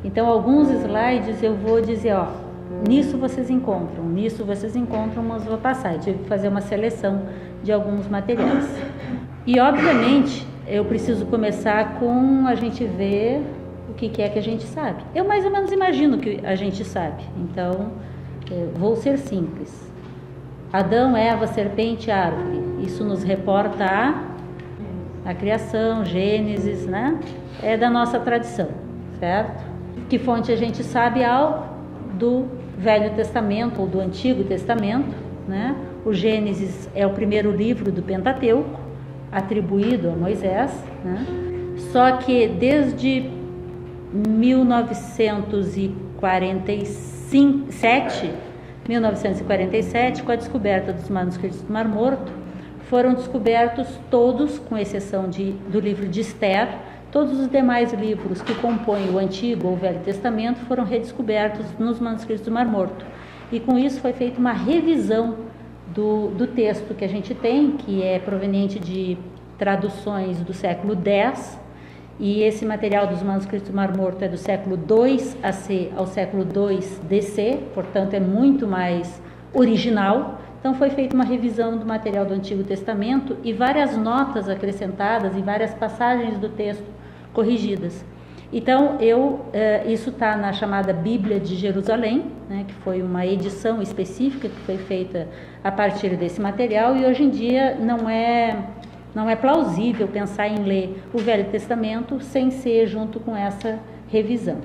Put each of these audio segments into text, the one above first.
Então, alguns slides eu vou dizer, ó, nisso vocês encontram, mas vou passar. Eu tive que fazer uma seleção de alguns materiais. E, obviamente, eu preciso começar com a gente ver o que é que a gente sabe. Eu mais ou menos imagino que a gente sabe, então vou ser simples. Adão, Eva, serpente, árvore. Isso nos reporta a criação, Gênesis, né? É da nossa tradição, certo? Que fonte a gente sabe? Algo do Velho Testamento ou do Antigo Testamento, né? O Gênesis é o primeiro livro do Pentateuco, atribuído a Moisés, né? Só que desde 1947, com a descoberta dos manuscritos do Mar Morto, foram descobertos todos, com exceção do livro de Esther, todos os demais livros que compõem o Antigo ou o Velho Testamento foram redescobertos nos manuscritos do Mar Morto. E com isso foi feita uma revisão do texto que a gente tem, que é proveniente de traduções do século X, e esse material dos manuscritos do Mar Morto é do século II AC ao século II DC, portanto é muito mais original. Então foi feita uma revisão do material do Antigo Testamento e várias notas acrescentadas e várias passagens do texto corrigidas. Então isso está na chamada Bíblia de Jerusalém, né, que foi uma edição específica que foi feita a partir desse material, e hoje em dia não é plausível pensar em ler o Velho Testamento sem ser junto com essa revisão.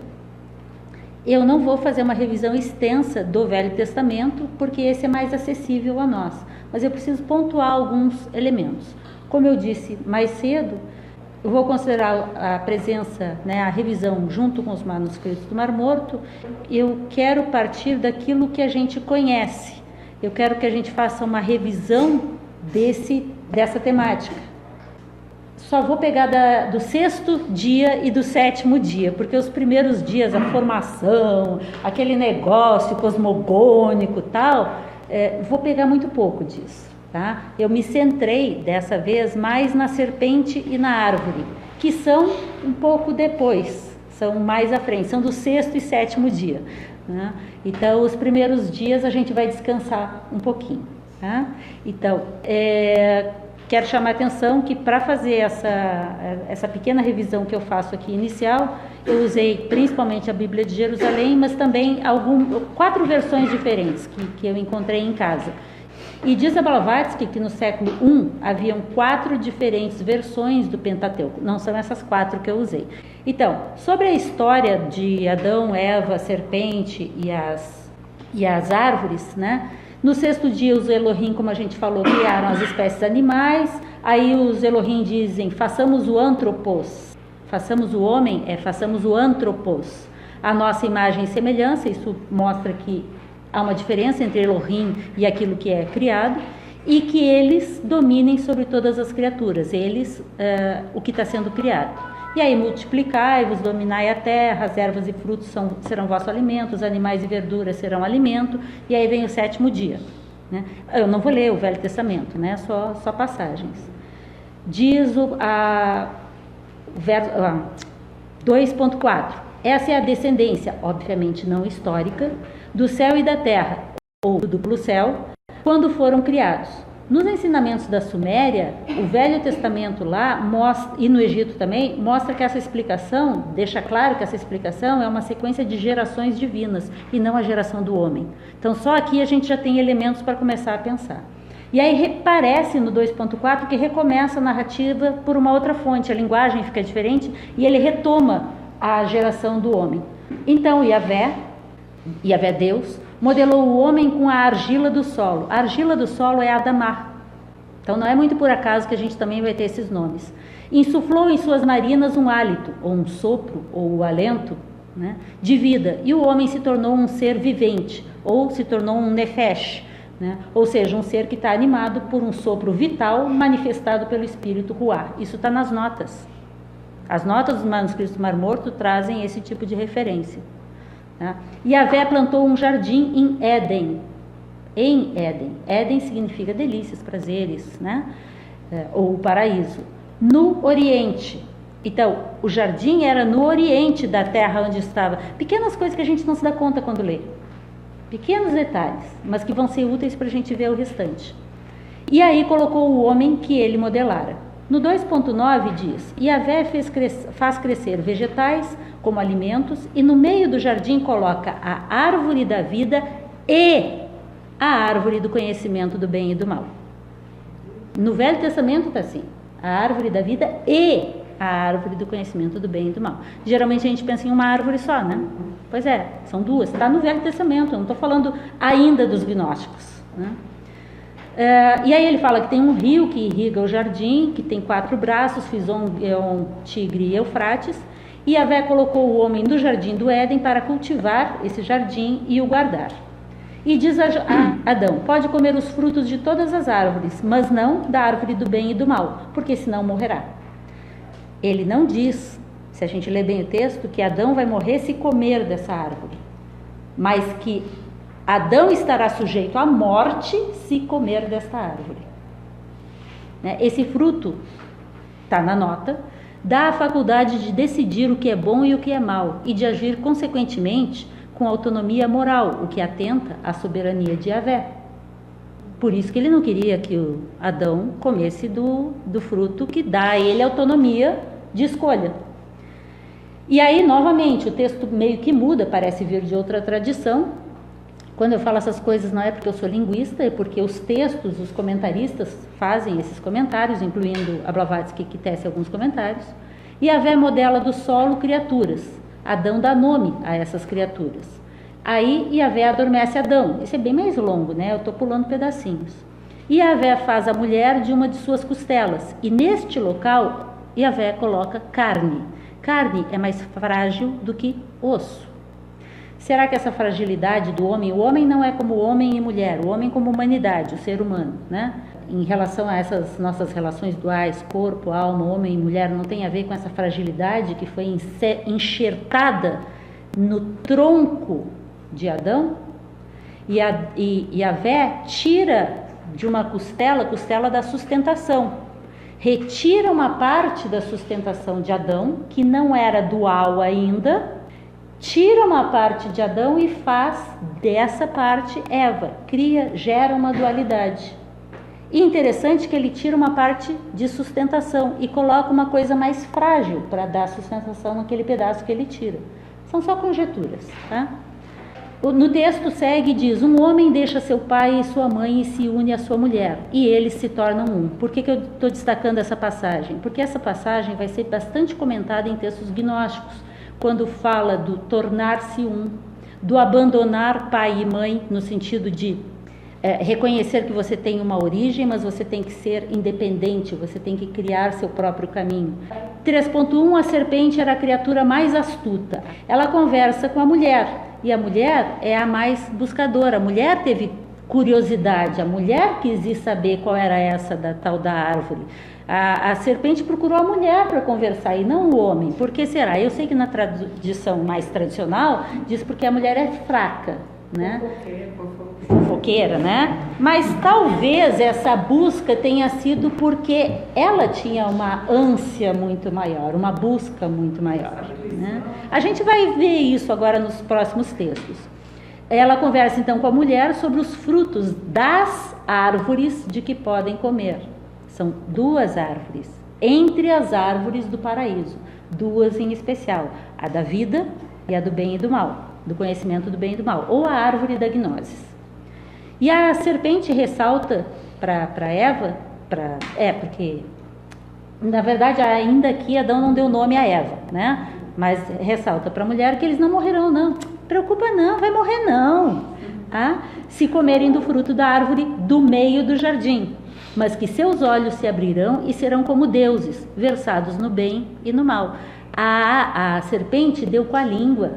Eu não vou fazer uma revisão extensa do Velho Testamento, porque esse é mais acessível a nós, mas eu preciso pontuar alguns elementos. Como eu disse mais cedo, eu vou considerar a presença, né, a revisão junto com os manuscritos do Mar Morto. Eu quero partir daquilo que a gente conhece. Eu quero que a gente faça uma revisão dessa temática. Só vou pegar do sexto dia e do sétimo dia, porque os primeiros dias, a formação, aquele negócio cosmogônico e tal, vou pegar muito pouco disso. Tá? Eu me centrei dessa vez mais na serpente e na árvore, que são um pouco depois, são mais à frente, são do sexto e sétimo dia, né? Então, os primeiros dias a gente vai descansar um pouquinho. Tá? Então, quero chamar a atenção que para fazer essa pequena revisão que eu faço aqui inicial, eu usei principalmente a Bíblia de Jerusalém, mas também 4 versões diferentes que eu encontrei em casa. E diz a Blavatsky que no século I haviam 4 diferentes versões do Pentateuco, não são essas 4 que eu usei. Então, sobre a história de Adão, Eva, serpente e as árvores, né? No sexto dia os Elohim, como a gente falou, criaram as espécies animais. Aí os Elohim dizem, façamos o antropos, façamos o homem, façamos o antropos, a nossa imagem e semelhança. Isso mostra que há uma diferença entre Elohim e aquilo que é criado, e que eles dominem sobre todas as criaturas, o que está sendo criado. E aí, multiplicai-vos, dominai a terra, as ervas e frutos serão vosso alimento, os animais e verduras serão alimento, e aí vem o sétimo dia. Né? Eu não vou ler o Velho Testamento, né? Só passagens. Diz 2.4, essa é a descendência, obviamente não histórica, do céu e da terra, ou do duplo céu, quando foram criados. Nos ensinamentos da Suméria, o Velho Testamento lá, e no Egito também, mostra que essa explicação, deixa claro que essa explicação é uma sequência de gerações divinas, e não a geração do homem. Então, só aqui a gente já tem elementos para começar a pensar. E aí parece no 2.4 que recomeça a narrativa por uma outra fonte, a linguagem fica diferente, e ele retoma a geração do homem. Então, Yahvé Deus, modelou o homem com a argila do solo. A argila do solo é Adamá. Então não é muito por acaso que a gente também vai ter esses nomes. Insuflou em suas narinas um hálito, ou um sopro, ou o alento, né, de vida. E o homem se tornou um ser vivente, ou se tornou um nefesh, né, ou seja, um ser que está animado por um sopro vital manifestado pelo espírito Ruá. Isso está nas notas. As notas dos manuscritos do Mar Morto trazem esse tipo de referência. Tá? Yahvé plantou um jardim em Éden. Éden significa delícias, prazeres, né? Ou paraíso. No Oriente, Então, o jardim era no oriente da terra onde estava. Pequenas coisas que a gente não se dá conta quando lê. Pequenos detalhes, mas que vão ser úteis para a gente ver o restante. E aí colocou o homem que ele modelara. No 2.9 diz: Yahvé faz crescer vegetais como alimentos, e no meio do jardim coloca a árvore da vida e a árvore do conhecimento do bem e do mal. No Velho Testamento está assim: a árvore da vida e a árvore do conhecimento do bem e do mal. Geralmente a gente pensa em uma árvore só, né? Pois é, são duas. Está no Velho Testamento, eu não estou falando ainda dos gnósticos, né? E aí ele fala que tem um rio que irriga o jardim, que tem 4 braços, Fison, Gueon, Tigre e Eufrates, e Yahvé colocou o homem no jardim do Éden para cultivar esse jardim e o guardar. E diz a Adão: pode comer os frutos de todas as árvores, mas não da árvore do bem e do mal, porque senão morrerá. Ele não diz, se a gente ler bem o texto, que Adão vai morrer se comer dessa árvore, mas que Adão estará sujeito à morte se comer desta árvore. Esse fruto, está na nota, dá a faculdade de decidir o que é bom e o que é mal, e de agir consequentemente com autonomia moral, o que atenta à soberania de Yahvé. Por isso que ele não queria que o Adão comesse do fruto que dá a ele autonomia de escolha. E aí, novamente, o texto meio que muda, parece vir de outra tradição. Quando eu falo essas coisas não é porque eu sou linguista, é porque os textos, os comentaristas fazem esses comentários, incluindo a Blavatsky, que tece alguns comentários. E Yahvé modela do solo criaturas. Adão dá nome a essas criaturas. Aí Yahvé adormece Adão. Isso é bem mais longo, né? Eu estou pulando pedacinhos. E Yahvé faz a mulher de uma de suas costelas. E neste local, Yahvé coloca carne. Carne é mais frágil do que osso. Será que essa fragilidade do homem, o homem não é como homem e mulher, o homem como humanidade, o ser humano, né? Em relação a essas nossas relações duais, corpo, alma, homem e mulher, não tem a ver com essa fragilidade que foi enxertada no tronco de Adão? E Yahvé tira de uma costela da sustentação, retira uma parte da sustentação de Adão, que não era dual ainda, tira uma parte de Adão e faz dessa parte Eva, gera uma dualidade. E interessante que ele tira uma parte de sustentação e coloca uma coisa mais frágil para dar sustentação naquele pedaço que ele tira. São só conjecturas, tá? No texto segue e diz: um homem deixa seu pai e sua mãe e se une à sua mulher, e eles se tornam um. Por que eu estou destacando essa passagem? Porque essa passagem vai ser bastante comentada em textos gnósticos, quando fala do tornar-se um, do abandonar pai e mãe, no sentido de reconhecer que você tem uma origem, mas você tem que ser independente, você tem que criar seu próprio caminho. 3.1, a serpente era a criatura mais astuta. Ela conversa com a mulher, e a mulher é a mais buscadora. A mulher teve curiosidade, a mulher quis ir saber qual era essa da tal da árvore. A serpente procurou a mulher para conversar e não o homem. Por que será? Eu sei que na tradição mais tradicional diz porque a mulher é fraca, né? Fofoqueira, né? Mas talvez essa busca tenha sido porque ela tinha uma ânsia muito maior, uma busca muito maior, né? A gente vai ver isso agora nos próximos textos. Ela conversa então com a mulher sobre os frutos das árvores de que podem comer. São 2 árvores, entre as árvores do paraíso, 2 em especial, a da vida e a do bem e do mal, do conhecimento do bem e do mal, ou a árvore da gnosis. E a serpente ressalta para Eva, porque na verdade ainda aqui Adão não deu nome a Eva, né? Mas ressalta para a mulher que eles não morrerão, não. Preocupa não, vai morrer não, tá? Se comerem do fruto da árvore do meio do jardim, mas que seus olhos se abrirão e serão como deuses, versados no bem e no mal. A serpente deu com a língua,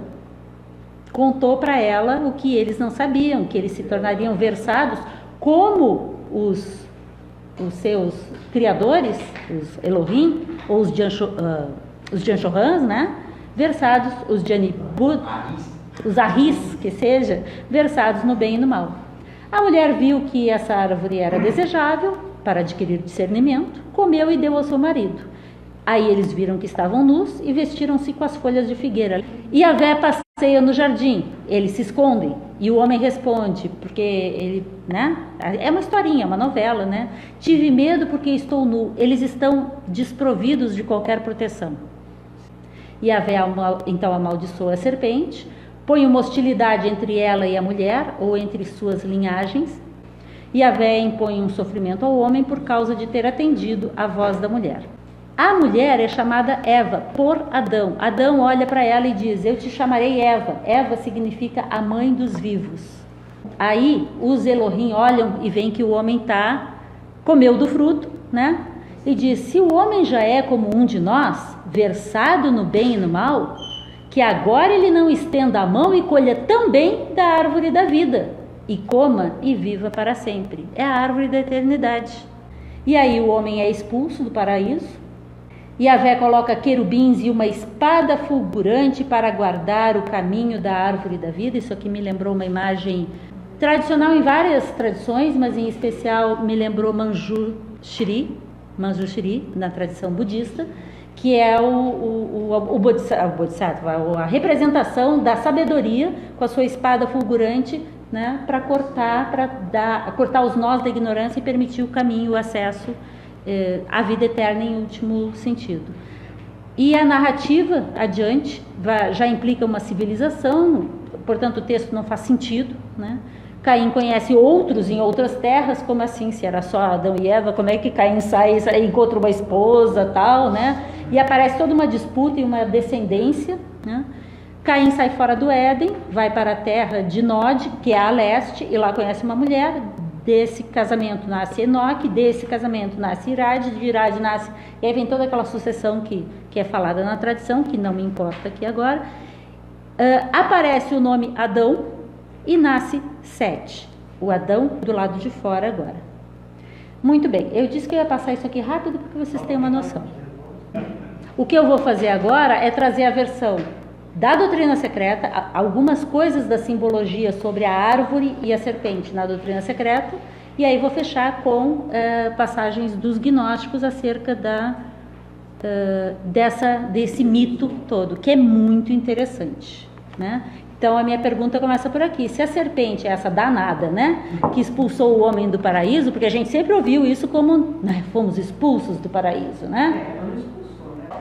contou para ela o que eles não sabiam, que eles se tornariam versados como os seus criadores, os Elohim, ou os Janshorans, né? Versados, os Janibud, os Arris, que seja, versados no bem e no mal. A mulher viu que essa árvore era desejável para adquirir discernimento, comeu e deu ao seu marido. Aí eles viram que estavam nus e vestiram-se com as folhas de figueira. E Yahvé passeia no jardim, eles se escondem. E o homem responde, porque ele, né? É uma historinha, uma novela, né? Tive medo porque estou nu. Eles estão desprovidos de qualquer proteção. E Yahvé então amaldiçoa a serpente, põe uma hostilidade entre ela e a mulher, ou entre suas linhagens. E Yahvé impõe um sofrimento ao homem por causa de ter atendido à voz da mulher. A mulher é chamada Eva por Adão. Adão olha para ela e diz: eu te chamarei Eva. Eva significa a mãe dos vivos. Aí os Elohim olham e veem que o homem comeu do fruto, né? E diz: se o homem já é como um de nós, versado no bem e no mal, que agora ele não estenda a mão e colha também da árvore da vida, e coma e viva para sempre. É a árvore da eternidade. E aí o homem é expulso do paraíso. Yahvé coloca querubins e uma espada fulgurante para guardar o caminho da árvore da vida. Isso aqui me lembrou uma imagem tradicional em várias tradições, mas em especial me lembrou Manjushri, na tradição budista, que é o Bodhisattva, a representação da sabedoria com a sua espada fulgurante, né, para cortar os nós da ignorância e permitir o caminho, o acesso à vida eterna em último sentido. E a narrativa adiante já implica uma civilização, portanto o texto não faz sentido, né? Caim conhece outros em outras terras, como assim? Se era só Adão e Eva, como é que Caim sai e encontra uma esposa, tal, né? E aparece toda uma disputa e uma descendência, né? Caim sai fora do Éden, vai para a terra de Nod, que é a leste, e lá conhece uma mulher. Desse casamento nasce Enoque, desse casamento nasce Irade, de Irade nasce... E aí vem toda aquela sucessão que é falada na tradição, que não me importa aqui agora. Aparece o nome Adão e nasce Sete. O Adão do lado de fora agora. Muito bem, eu disse que eu ia passar isso aqui rápido porque vocês têm uma noção. O que eu vou fazer agora é trazer a versão da doutrina secreta, algumas coisas da simbologia sobre a árvore e a serpente na doutrina secreta, e aí vou fechar com passagens dos gnósticos acerca desse mito todo, que é muito interessante, né? Então a minha pergunta começa por aqui: se a serpente é essa danada, né, que expulsou o homem do paraíso, porque a gente sempre ouviu isso como, né, fomos expulsos do paraíso, né?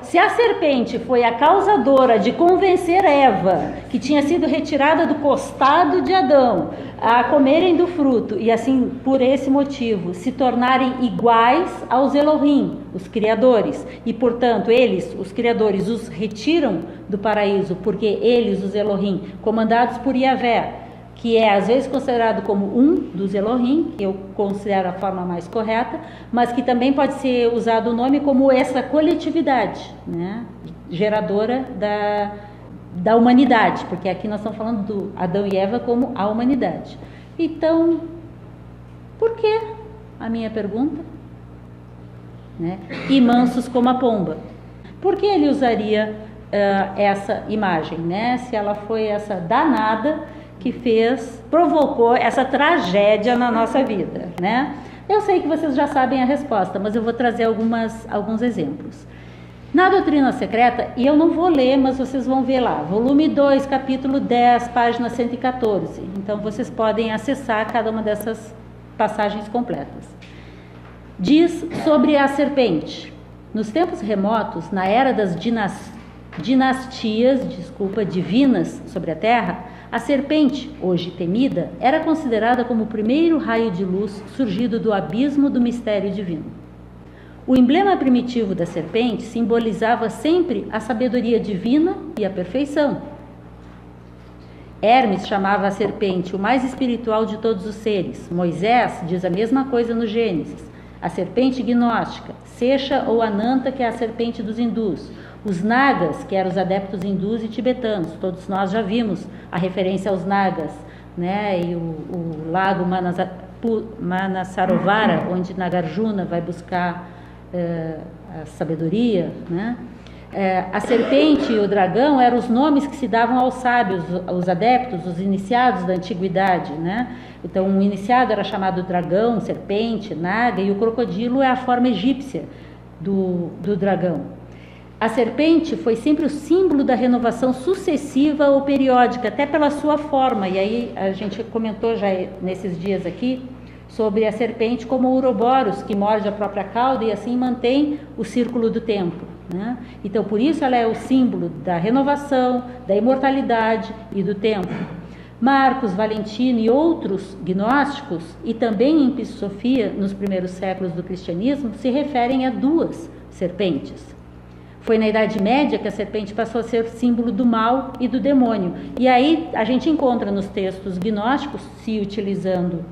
Se a serpente foi a causadora de convencer Eva, que tinha sido retirada do costado de Adão, a comerem do fruto, e assim, por esse motivo, se tornarem iguais aos Elohim, os criadores, e portanto eles, os criadores, os retiram do paraíso, porque eles, os Elohim, comandados por Yahvé, que é às vezes considerado como um dos Elohim, que eu considero a forma mais correta, mas que também pode ser usado o nome como essa coletividade, né, geradora da humanidade, porque aqui nós estamos falando do Adão e Eva como a humanidade. Então, por que? A minha pergunta, né? E mansos como a pomba. Por que ele usaria essa imagem, né? Se ela foi essa danada que provocou essa tragédia na nossa vida, né? Eu sei que vocês já sabem a resposta, mas eu vou trazer alguns exemplos. Na doutrina secreta, e eu não vou ler, mas vocês vão ver lá, volume 2, capítulo 10, página 114. Então vocês podem acessar cada uma dessas passagens completas. Diz sobre a serpente: nos tempos remotos, na era das dinastias divinas sobre a terra, a serpente, hoje temida, era considerada como o primeiro raio de luz surgido do abismo do mistério divino. O emblema primitivo da serpente simbolizava sempre a sabedoria divina e a perfeição. Hermes chamava a serpente o mais espiritual de todos os seres. Moisés diz a mesma coisa no Gênesis. A serpente gnóstica, Sesha ou Ananta, que é a serpente dos hindus. Os Nagas, que eram os adeptos hindus e tibetanos, todos nós já vimos a referência aos Nagas, né? E o lago Manasarovara, onde Nagarjuna vai buscar a sabedoria, né? A serpente e o dragão eram os nomes que se davam aos sábios, aos adeptos, os iniciados da antiguidade, né? Então, um iniciado era chamado dragão, serpente, naga, e o crocodilo é a forma egípcia do dragão. A serpente foi sempre o símbolo da renovação sucessiva ou periódica, até pela sua forma. E aí a gente comentou já nesses dias aqui sobre a serpente como o Ouroboros, que morde a própria cauda e assim mantém o círculo do tempo, né? Então, por isso ela é o símbolo da renovação, da imortalidade e do tempo. Marcos, Valentino e outros gnósticos, e também em Psicosofia, nos primeiros séculos do cristianismo, se referem a duas serpentes. Foi na Idade Média que a serpente passou a ser símbolo do mal e do demônio. E aí a gente encontra nos textos gnósticos, se utilizando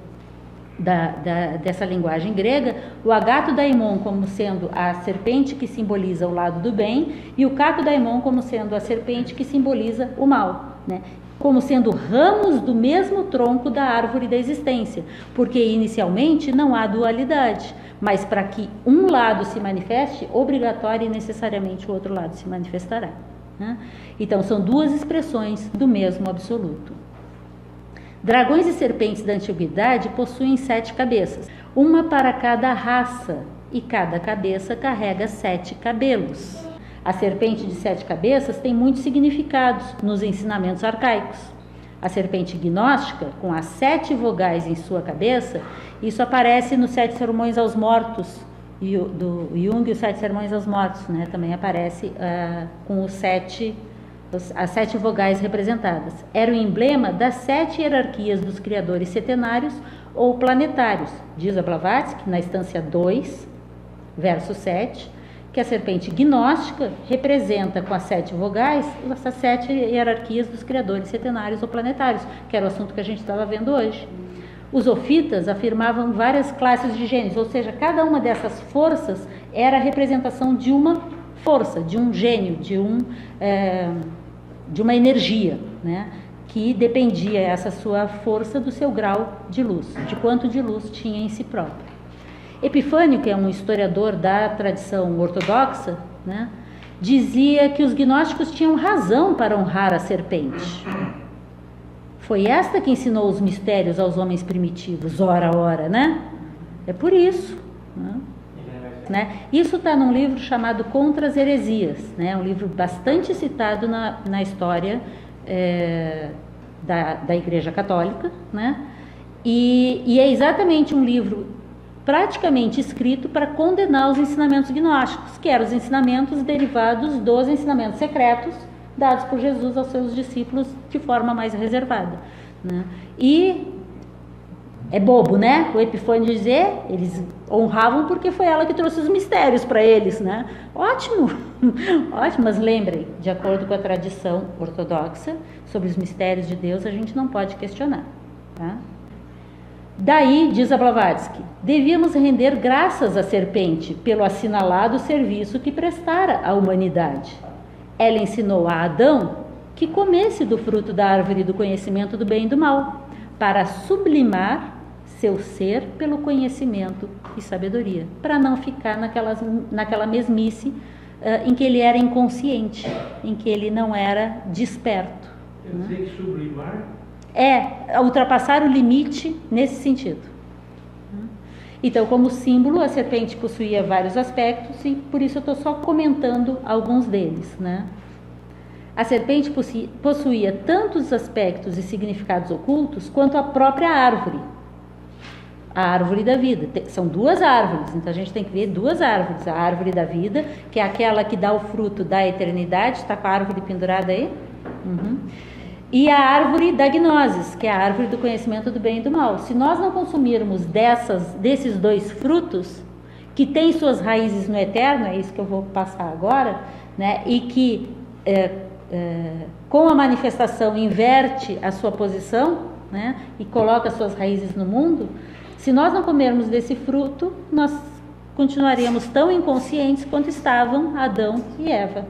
dessa linguagem grega, o agatodaimon como sendo a serpente que simboliza o lado do bem e o cacodaimon como sendo a serpente que simboliza o mal, né? Como sendo ramos do mesmo tronco da árvore da existência, porque inicialmente não há dualidade, mas para que um lado se manifeste, obrigatório e necessariamente o outro lado se manifestará, né? Então são duas expressões do mesmo absoluto. Dragões e serpentes da antiguidade possuem 7 cabeças, uma para cada raça, e cada cabeça carrega 7 cabelos. A serpente de 7 cabeças tem muitos significados nos ensinamentos arcaicos. A serpente gnóstica, com as 7 vogais em sua cabeça, isso aparece nos 7 sermões aos mortos, do Jung, os 7 sermões aos mortos, né? Também aparece com as 7 vogais representadas. Era o emblema das 7 hierarquias dos criadores setenários ou planetários. Diz a Blavatsky, na instância 2, verso 7, que a serpente gnóstica representa com as 7 vogais essas 7 hierarquias dos criadores setenários ou planetários, que era o assunto que a gente estava vendo hoje. Os ofitas afirmavam várias classes de gênios, ou seja, cada uma dessas forças era a representação de uma força, de um gênio, de uma energia, né? Que dependia essa sua força do seu grau de luz, de quanto de luz tinha em si próprio. Epifânio, que é um historiador da tradição ortodoxa, né, dizia que os gnósticos tinham razão para honrar a serpente. Foi esta que ensinou os mistérios aos homens primitivos, ora, né? É por isso, né? Isso está num livro chamado Contra as Heresias, né? Um livro bastante citado na história da Igreja Católica, né? E é exatamente um livro praticamente escrito para condenar os ensinamentos gnósticos, que eram os ensinamentos derivados dos ensinamentos secretos dados por Jesus aos seus discípulos de forma mais reservada, né? E é bobo, né? O Epifânio dizer, eles honravam porque foi ela que trouxe os mistérios para eles, né? Ótimo, ótimo, mas lembrem, de acordo com a tradição ortodoxa, sobre os mistérios de Deus a gente não pode questionar, tá? Daí, diz a Blavatsky, devíamos render graças à serpente pelo assinalado serviço que prestara à humanidade. Ela ensinou a Adão que comesse do fruto da árvore do conhecimento do bem e do mal, para sublimar seu ser pelo conhecimento e sabedoria, para não ficar naquela mesmice em que ele era inconsciente, em que ele não era desperto. Quer dizer que sublimar? É ultrapassar o limite nesse sentido. Então, como símbolo, a serpente possuía vários aspectos e por isso eu estou só comentando alguns deles, né? A serpente possuía tantos aspectos e significados ocultos quanto a própria árvore, a árvore da vida. São 2 árvores, então a gente tem que ver 2 árvores. A árvore da vida, que é aquela que dá o fruto da eternidade, está com a árvore pendurada aí? E a árvore da gnosis, que é a árvore do conhecimento do bem e do mal. Se nós não consumirmos desses 2 frutos, que têm suas raízes no eterno, é isso que eu vou passar agora, né? E que com a manifestação inverte a sua posição, né? E coloca suas raízes no mundo, se nós não comermos desse fruto, nós continuaríamos tão inconscientes quanto estavam Adão e Eva.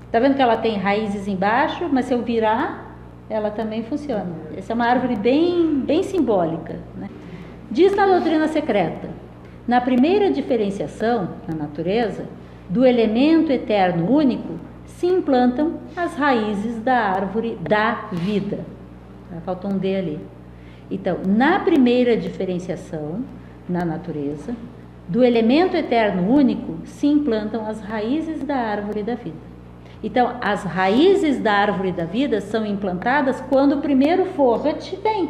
Está vendo que ela tem raízes embaixo, mas se eu virar, ela também funciona. Essa é uma árvore bem simbólica, né? Diz na doutrina secreta, na primeira diferenciação na natureza, do elemento eterno único, se implantam as raízes da árvore da vida. Falta um D ali. Então, na primeira diferenciação na natureza, do elemento eterno único se implantam as raízes da árvore da vida. Então, as raízes da árvore da vida são implantadas quando o primeiro Forrat vem,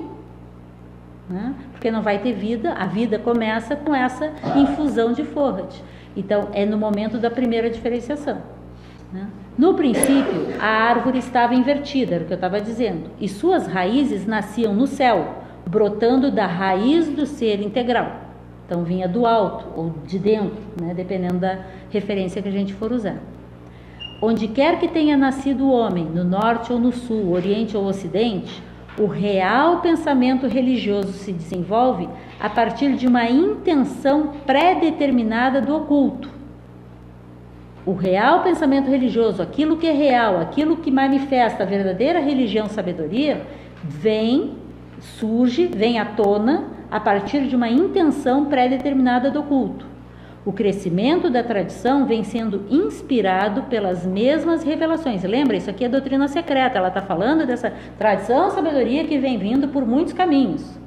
né? Porque não vai ter vida, a vida começa com essa infusão de Forrat. Então, é no momento da primeira diferenciação, né? No princípio, a árvore estava invertida, era o que eu estava dizendo, e suas raízes nasciam no céu, brotando da raiz do ser integral. Então, vinha do alto ou de dentro, né? Dependendo da referência que a gente for usar. Onde quer que tenha nascido o homem, no norte ou no sul, oriente ou ocidente, o real pensamento religioso se desenvolve a partir de uma intenção pré-determinada do oculto. O real pensamento religioso, aquilo que é real, aquilo que manifesta a verdadeira religião sabedoria, surge, vem à tona a partir de uma intenção pré-determinada do oculto. O crescimento da tradição vem sendo inspirado pelas mesmas revelações. Lembra, isso aqui é doutrina secreta, ela está falando dessa tradição sabedoria que vem vindo por muitos caminhos.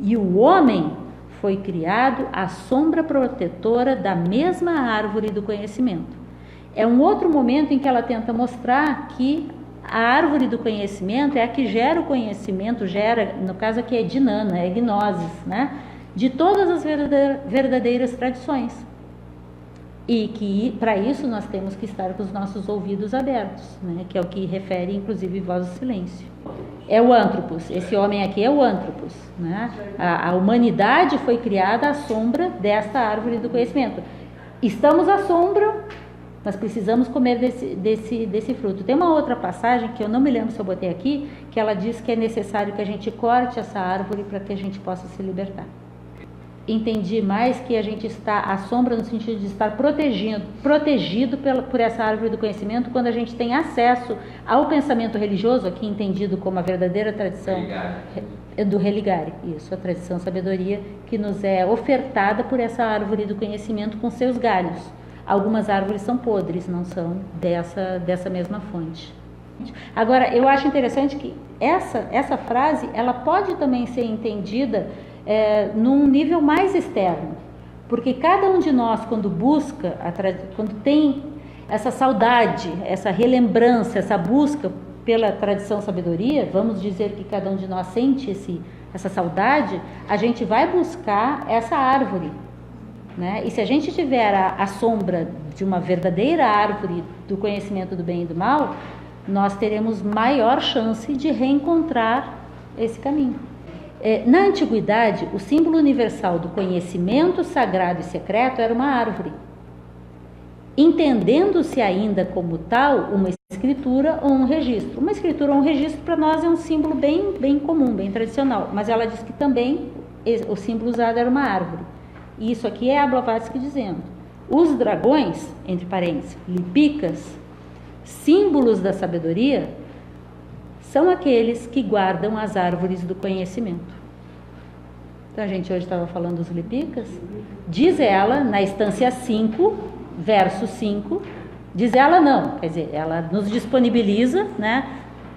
E o homem foi criado à sombra protetora da mesma árvore do conhecimento. É um outro momento em que ela tenta mostrar que a árvore do conhecimento é a que gera o conhecimento, no caso aqui é Dhinana, é gnosis, né? De todas as verdadeiras tradições. E que, para isso, nós temos que estar com os nossos ouvidos abertos, né? Que é o que refere, inclusive, voz do silêncio. É o Anthropos, esse homem aqui é o Anthropos, né? A humanidade foi criada à sombra desta árvore do conhecimento. Estamos à sombra, mas precisamos comer desse fruto. Tem uma outra passagem, que eu não me lembro se eu botei aqui, que ela diz que é necessário que a gente corte essa árvore para que a gente possa se libertar. Entendi mais que a gente está à sombra no sentido de estar protegido por essa árvore do conhecimento quando a gente tem acesso ao pensamento religioso, aqui entendido como a verdadeira tradição do Religare, isso, a tradição sabedoria que nos é ofertada por essa árvore do conhecimento com seus galhos. Algumas árvores são podres, não são dessa mesma fonte. Agora, eu acho interessante que essa frase, ela pode também ser entendida num nível mais externo, porque cada um de nós, quando busca, quando tem essa saudade, essa relembrança, essa busca pela tradição sabedoria, vamos dizer que cada um de nós sente essa saudade, a gente vai buscar essa árvore, né? E se a gente tiver a sombra de uma verdadeira árvore do conhecimento do bem e do mal, nós teremos maior chance de reencontrar esse caminho. Na antiguidade, o símbolo universal do conhecimento sagrado e secreto era uma árvore, entendendo-se ainda como tal uma escritura ou um registro. Uma escritura ou um registro para nós é um símbolo bem comum, bem tradicional, mas ela diz que também o símbolo usado era uma árvore. E isso aqui é a Blavatsky dizendo: os dragões, entre parênteses, lipicas, símbolos da sabedoria, são aqueles que guardam as árvores do conhecimento. Então a gente hoje estava falando dos lipicas. Diz ela, na instância 5, verso 5, diz ela não, quer dizer, ela nos disponibiliza, né,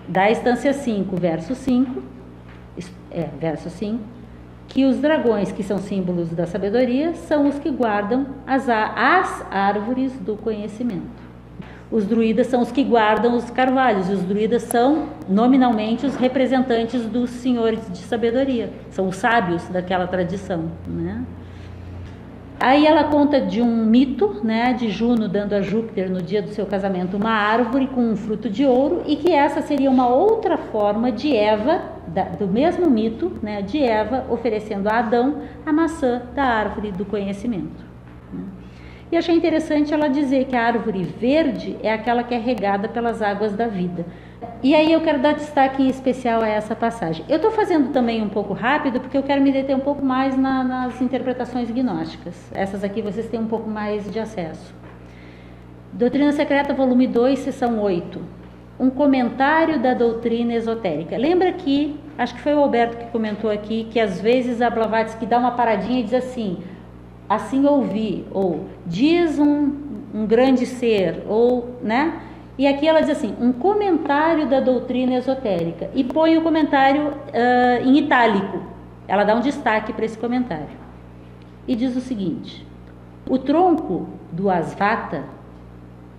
da instância 5, verso 5, verso 5, que os dragões, que são símbolos da sabedoria, são os que guardam as árvores do conhecimento. Os druidas são os que guardam os carvalhos, e os druidas são, nominalmente, os representantes dos senhores de sabedoria, são os sábios daquela tradição, né? Aí ela conta de um mito, né, de Juno dando a Júpiter, no dia do seu casamento, uma árvore com um fruto de ouro, e que essa seria uma outra forma de Eva, do mesmo mito, né, de Eva oferecendo a Adão a maçã da árvore do conhecimento, né? E achei interessante ela dizer que a árvore verde é aquela que é regada pelas águas da vida. E aí eu quero dar destaque em especial a essa passagem. Eu estou fazendo também um pouco rápido, porque eu quero me deter um pouco mais nas interpretações gnósticas. Essas aqui vocês têm um pouco mais de acesso. Doutrina Secreta, volume 2, seção 8. Um comentário da doutrina esotérica. Lembra que, acho que foi o Alberto que comentou aqui, que às vezes a Blavatsky dá uma paradinha e diz assim ouvi, ou diz um grande ser, ou, né? E aqui ela diz assim, um comentário da doutrina esotérica, e põe o comentário em itálico. Ela dá um destaque para esse comentário. E diz o seguinte: O tronco do Asvata,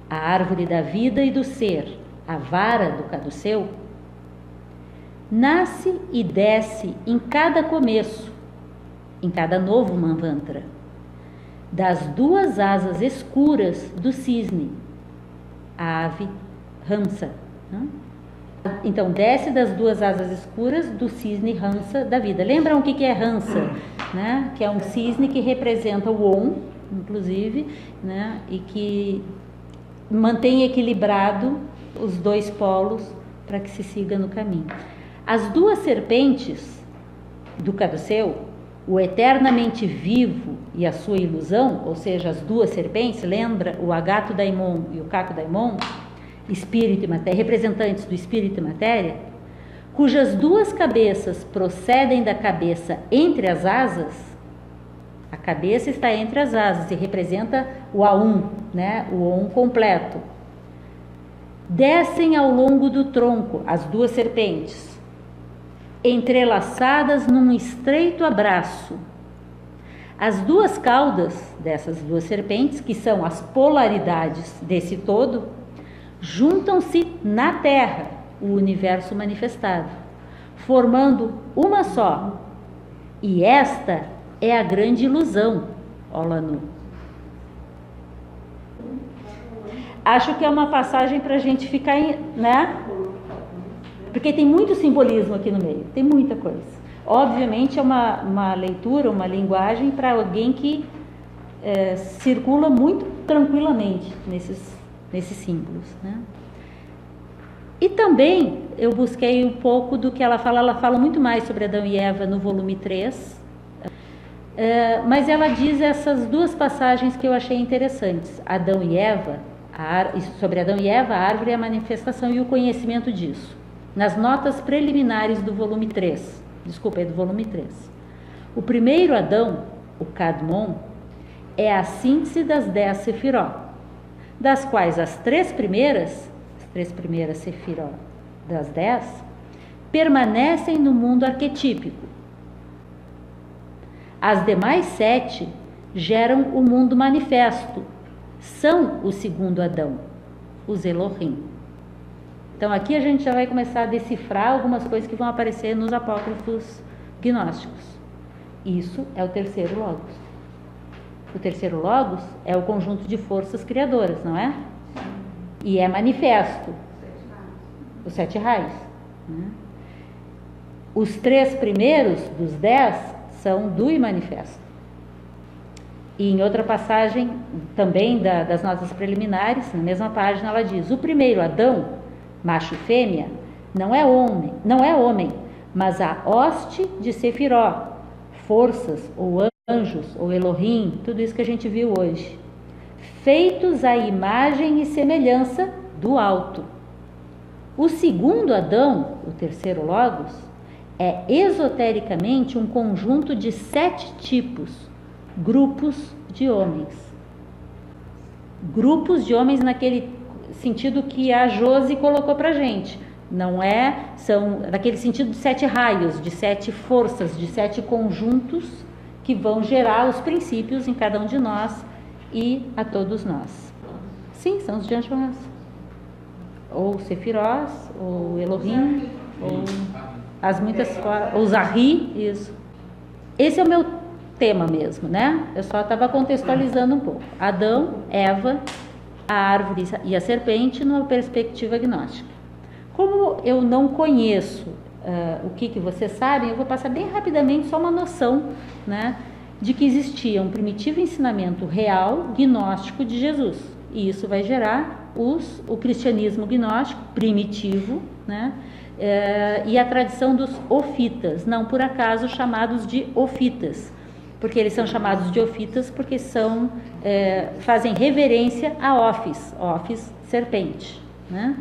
a árvore da vida e do ser, a vara do caduceu, nasce e desce em cada começo, em cada novo Manvantra, das duas asas escuras do cisne, a ave Hamsa. Então, desce das duas asas escuras do cisne Hamsa da vida. Lembram o que é Hamsa? Né? Que é um cisne que representa o Om, inclusive, né? E que mantém equilibrado os dois polos para que se siga no caminho. As duas serpentes do caduceu, o eternamente vivo e a sua ilusão, ou seja, as duas serpentes, lembra o Agato Daimon e o Caco Daimon, espírito e matéria, representantes do espírito e matéria, cujas duas cabeças procedem da cabeça entre as asas. A cabeça está entre as asas e representa o Aum, né? O Om completo. Descem ao longo do tronco as duas serpentes, entrelaçadas num estreito abraço. As duas caudas dessas duas serpentes, que são as polaridades desse todo, juntam-se na Terra, o universo manifestado, formando uma só. E esta é a grande ilusão, Olanu. Acho que é uma passagem para a gente ficar, né? Porque tem muito simbolismo aqui no meio, tem muita coisa. Obviamente é uma leitura, uma linguagem para alguém que circula muito tranquilamente nesses símbolos, né? E também eu busquei um pouco do que ela fala muito mais sobre Adão e Eva no volume 3, mas ela diz essas duas passagens que eu achei interessantes. Adão e Eva, sobre Adão e Eva, a árvore é a manifestação e o conhecimento disso. Nas notas preliminares do volume 3, do volume 3. O primeiro Adão, o Kadmon, é a síntese das 10 Sefiró, das quais as três primeiras Sefiró das 10, permanecem no mundo arquetípico. As demais 7 geram o mundo manifesto, são o segundo Adão, os Elohim. Então aqui a gente já vai começar a decifrar algumas coisas que vão aparecer nos apócrifos gnósticos. Isso é o terceiro Logos. O terceiro Logos é o conjunto de forças criadoras, não é? E é manifesto. Os 7 raios. Né? Os 3 primeiros dos 10 são do e manifesto. E em outra passagem, também das notas preliminares, na mesma página, ela diz: o primeiro Adão, macho e fêmea, não é homem, mas a hoste de Sefiró, forças ou anjos ou Elohim, tudo isso que a gente viu hoje, feitos à imagem e semelhança do alto. O segundo Adão, o terceiro Logos, é esotericamente um conjunto de 7 tipos, grupos de homens. Grupos de homens naquele sentido que a Josi colocou pra gente. Não são naquele sentido de 7 raios, de 7 forças, de 7 conjuntos que vão gerar os princípios em cada um de nós e a todos nós. Sim, são os Janshvas. Ou Sefirós, ou Elohim, ou as muitas formas, ou Zahri, isso. Esse é o meu tema mesmo, né? Eu só estava contextualizando um pouco. Adão, Eva, a árvore e a serpente numa perspectiva gnóstica. Como eu não conheço o que vocês sabem, eu vou passar bem rapidamente só uma noção, né, de que existia um primitivo ensinamento real gnóstico de Jesus. E isso vai gerar o cristianismo gnóstico primitivo, né, e a tradição dos ofitas, não por acaso chamados de ofitas, porque eles são chamados de ofitas porque fazem reverência a Ofis, serpente, né?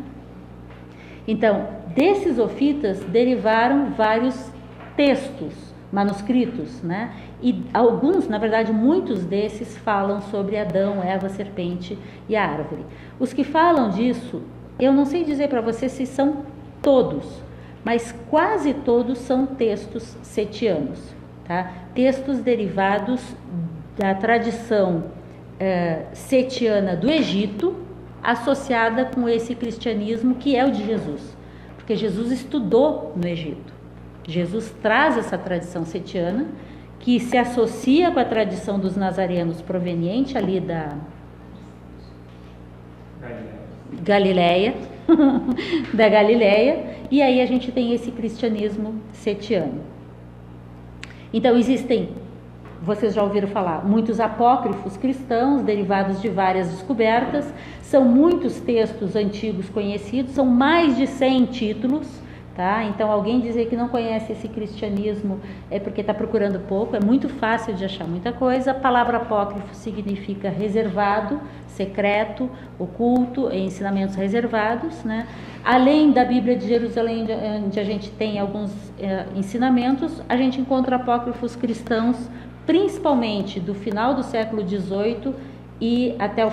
Então, desses ofitas derivaram vários textos, manuscritos, né? E alguns, na verdade, muitos desses falam sobre Adão, Eva, serpente e a árvore. Os que falam disso, eu não sei dizer para você se são todos, mas quase todos são textos setianos, tá? Textos derivados da tradição setiana do Egito, associada com esse cristianismo que é o de Jesus, porque Jesus estudou no Egito. Jesus traz essa tradição setiana que se associa com a tradição dos nazarenos proveniente ali da Galileia, da Galileia, e aí a gente tem esse cristianismo setiano. Então existem, vocês já ouviram falar, muitos apócrifos cristãos derivados de várias descobertas, são muitos textos antigos conhecidos, são mais de 100 títulos, tá? Então alguém dizer que não conhece esse cristianismo é porque está procurando pouco, é muito fácil de achar muita coisa. A palavra apócrifo significa reservado, secreto, oculto, ensinamentos reservados, né? Além da Bíblia de Jerusalém, onde a gente tem alguns ensinamentos, a gente encontra apócrifos cristãos, principalmente do final do século XVIII e até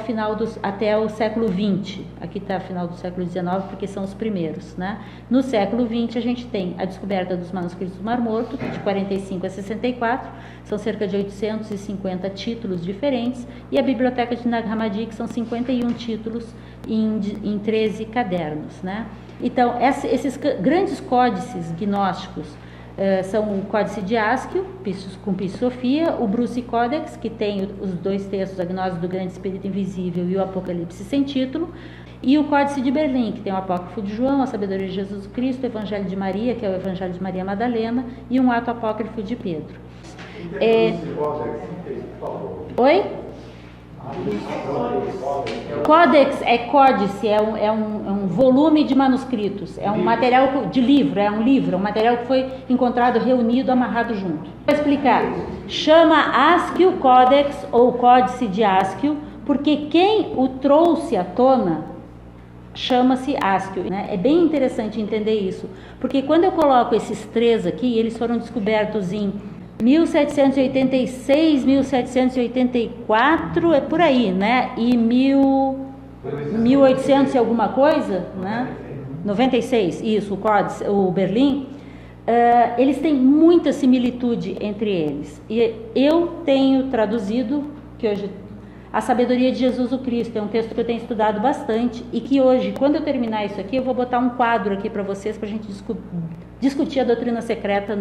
o século XX. Aqui está o final do século XIX, porque são os primeiros, né? No século XX a gente tem a descoberta dos manuscritos do Mar Morto, de 45 a 64, são cerca de 850 títulos diferentes, e a biblioteca de Nag Hammadi, que são 51 títulos em 13 cadernos, né? Então, esses grandes códices gnósticos são o Códice de Asquio, com Pis Sofia, o Bruce Codex, que tem os dois textos, a Gnose do Grande Espírito Invisível e o Apocalipse sem título, e o Códice de Berlim, que tem o Apócrifo de João, a Sabedoria de Jesus Cristo, o Evangelho de Maria, que é o Evangelho de Maria Madalena, e um ato apócrifo de Pedro. Oi? Códex é códice, é um volume de manuscritos, é um material de livro, é um material que foi encontrado, reunido, amarrado junto. Vou explicar. Chama Asquio Codex ou Códice de Asquio, porque quem o trouxe à tona chama-se Asquio, né? É bem interessante entender isso, porque quando eu coloco esses três aqui, eles foram descobertos em 1786, 1784, é por aí, né? E 1800 e alguma coisa, né? 96, isso, o Berlim. Eles têm muita similitude entre eles. E eu tenho traduzido, que hoje, A Sabedoria de Jesus o Cristo, é um texto que eu tenho estudado bastante, e que hoje, quando eu terminar isso aqui, eu vou botar um quadro aqui para vocês, para a gente discutir a doutrina secreta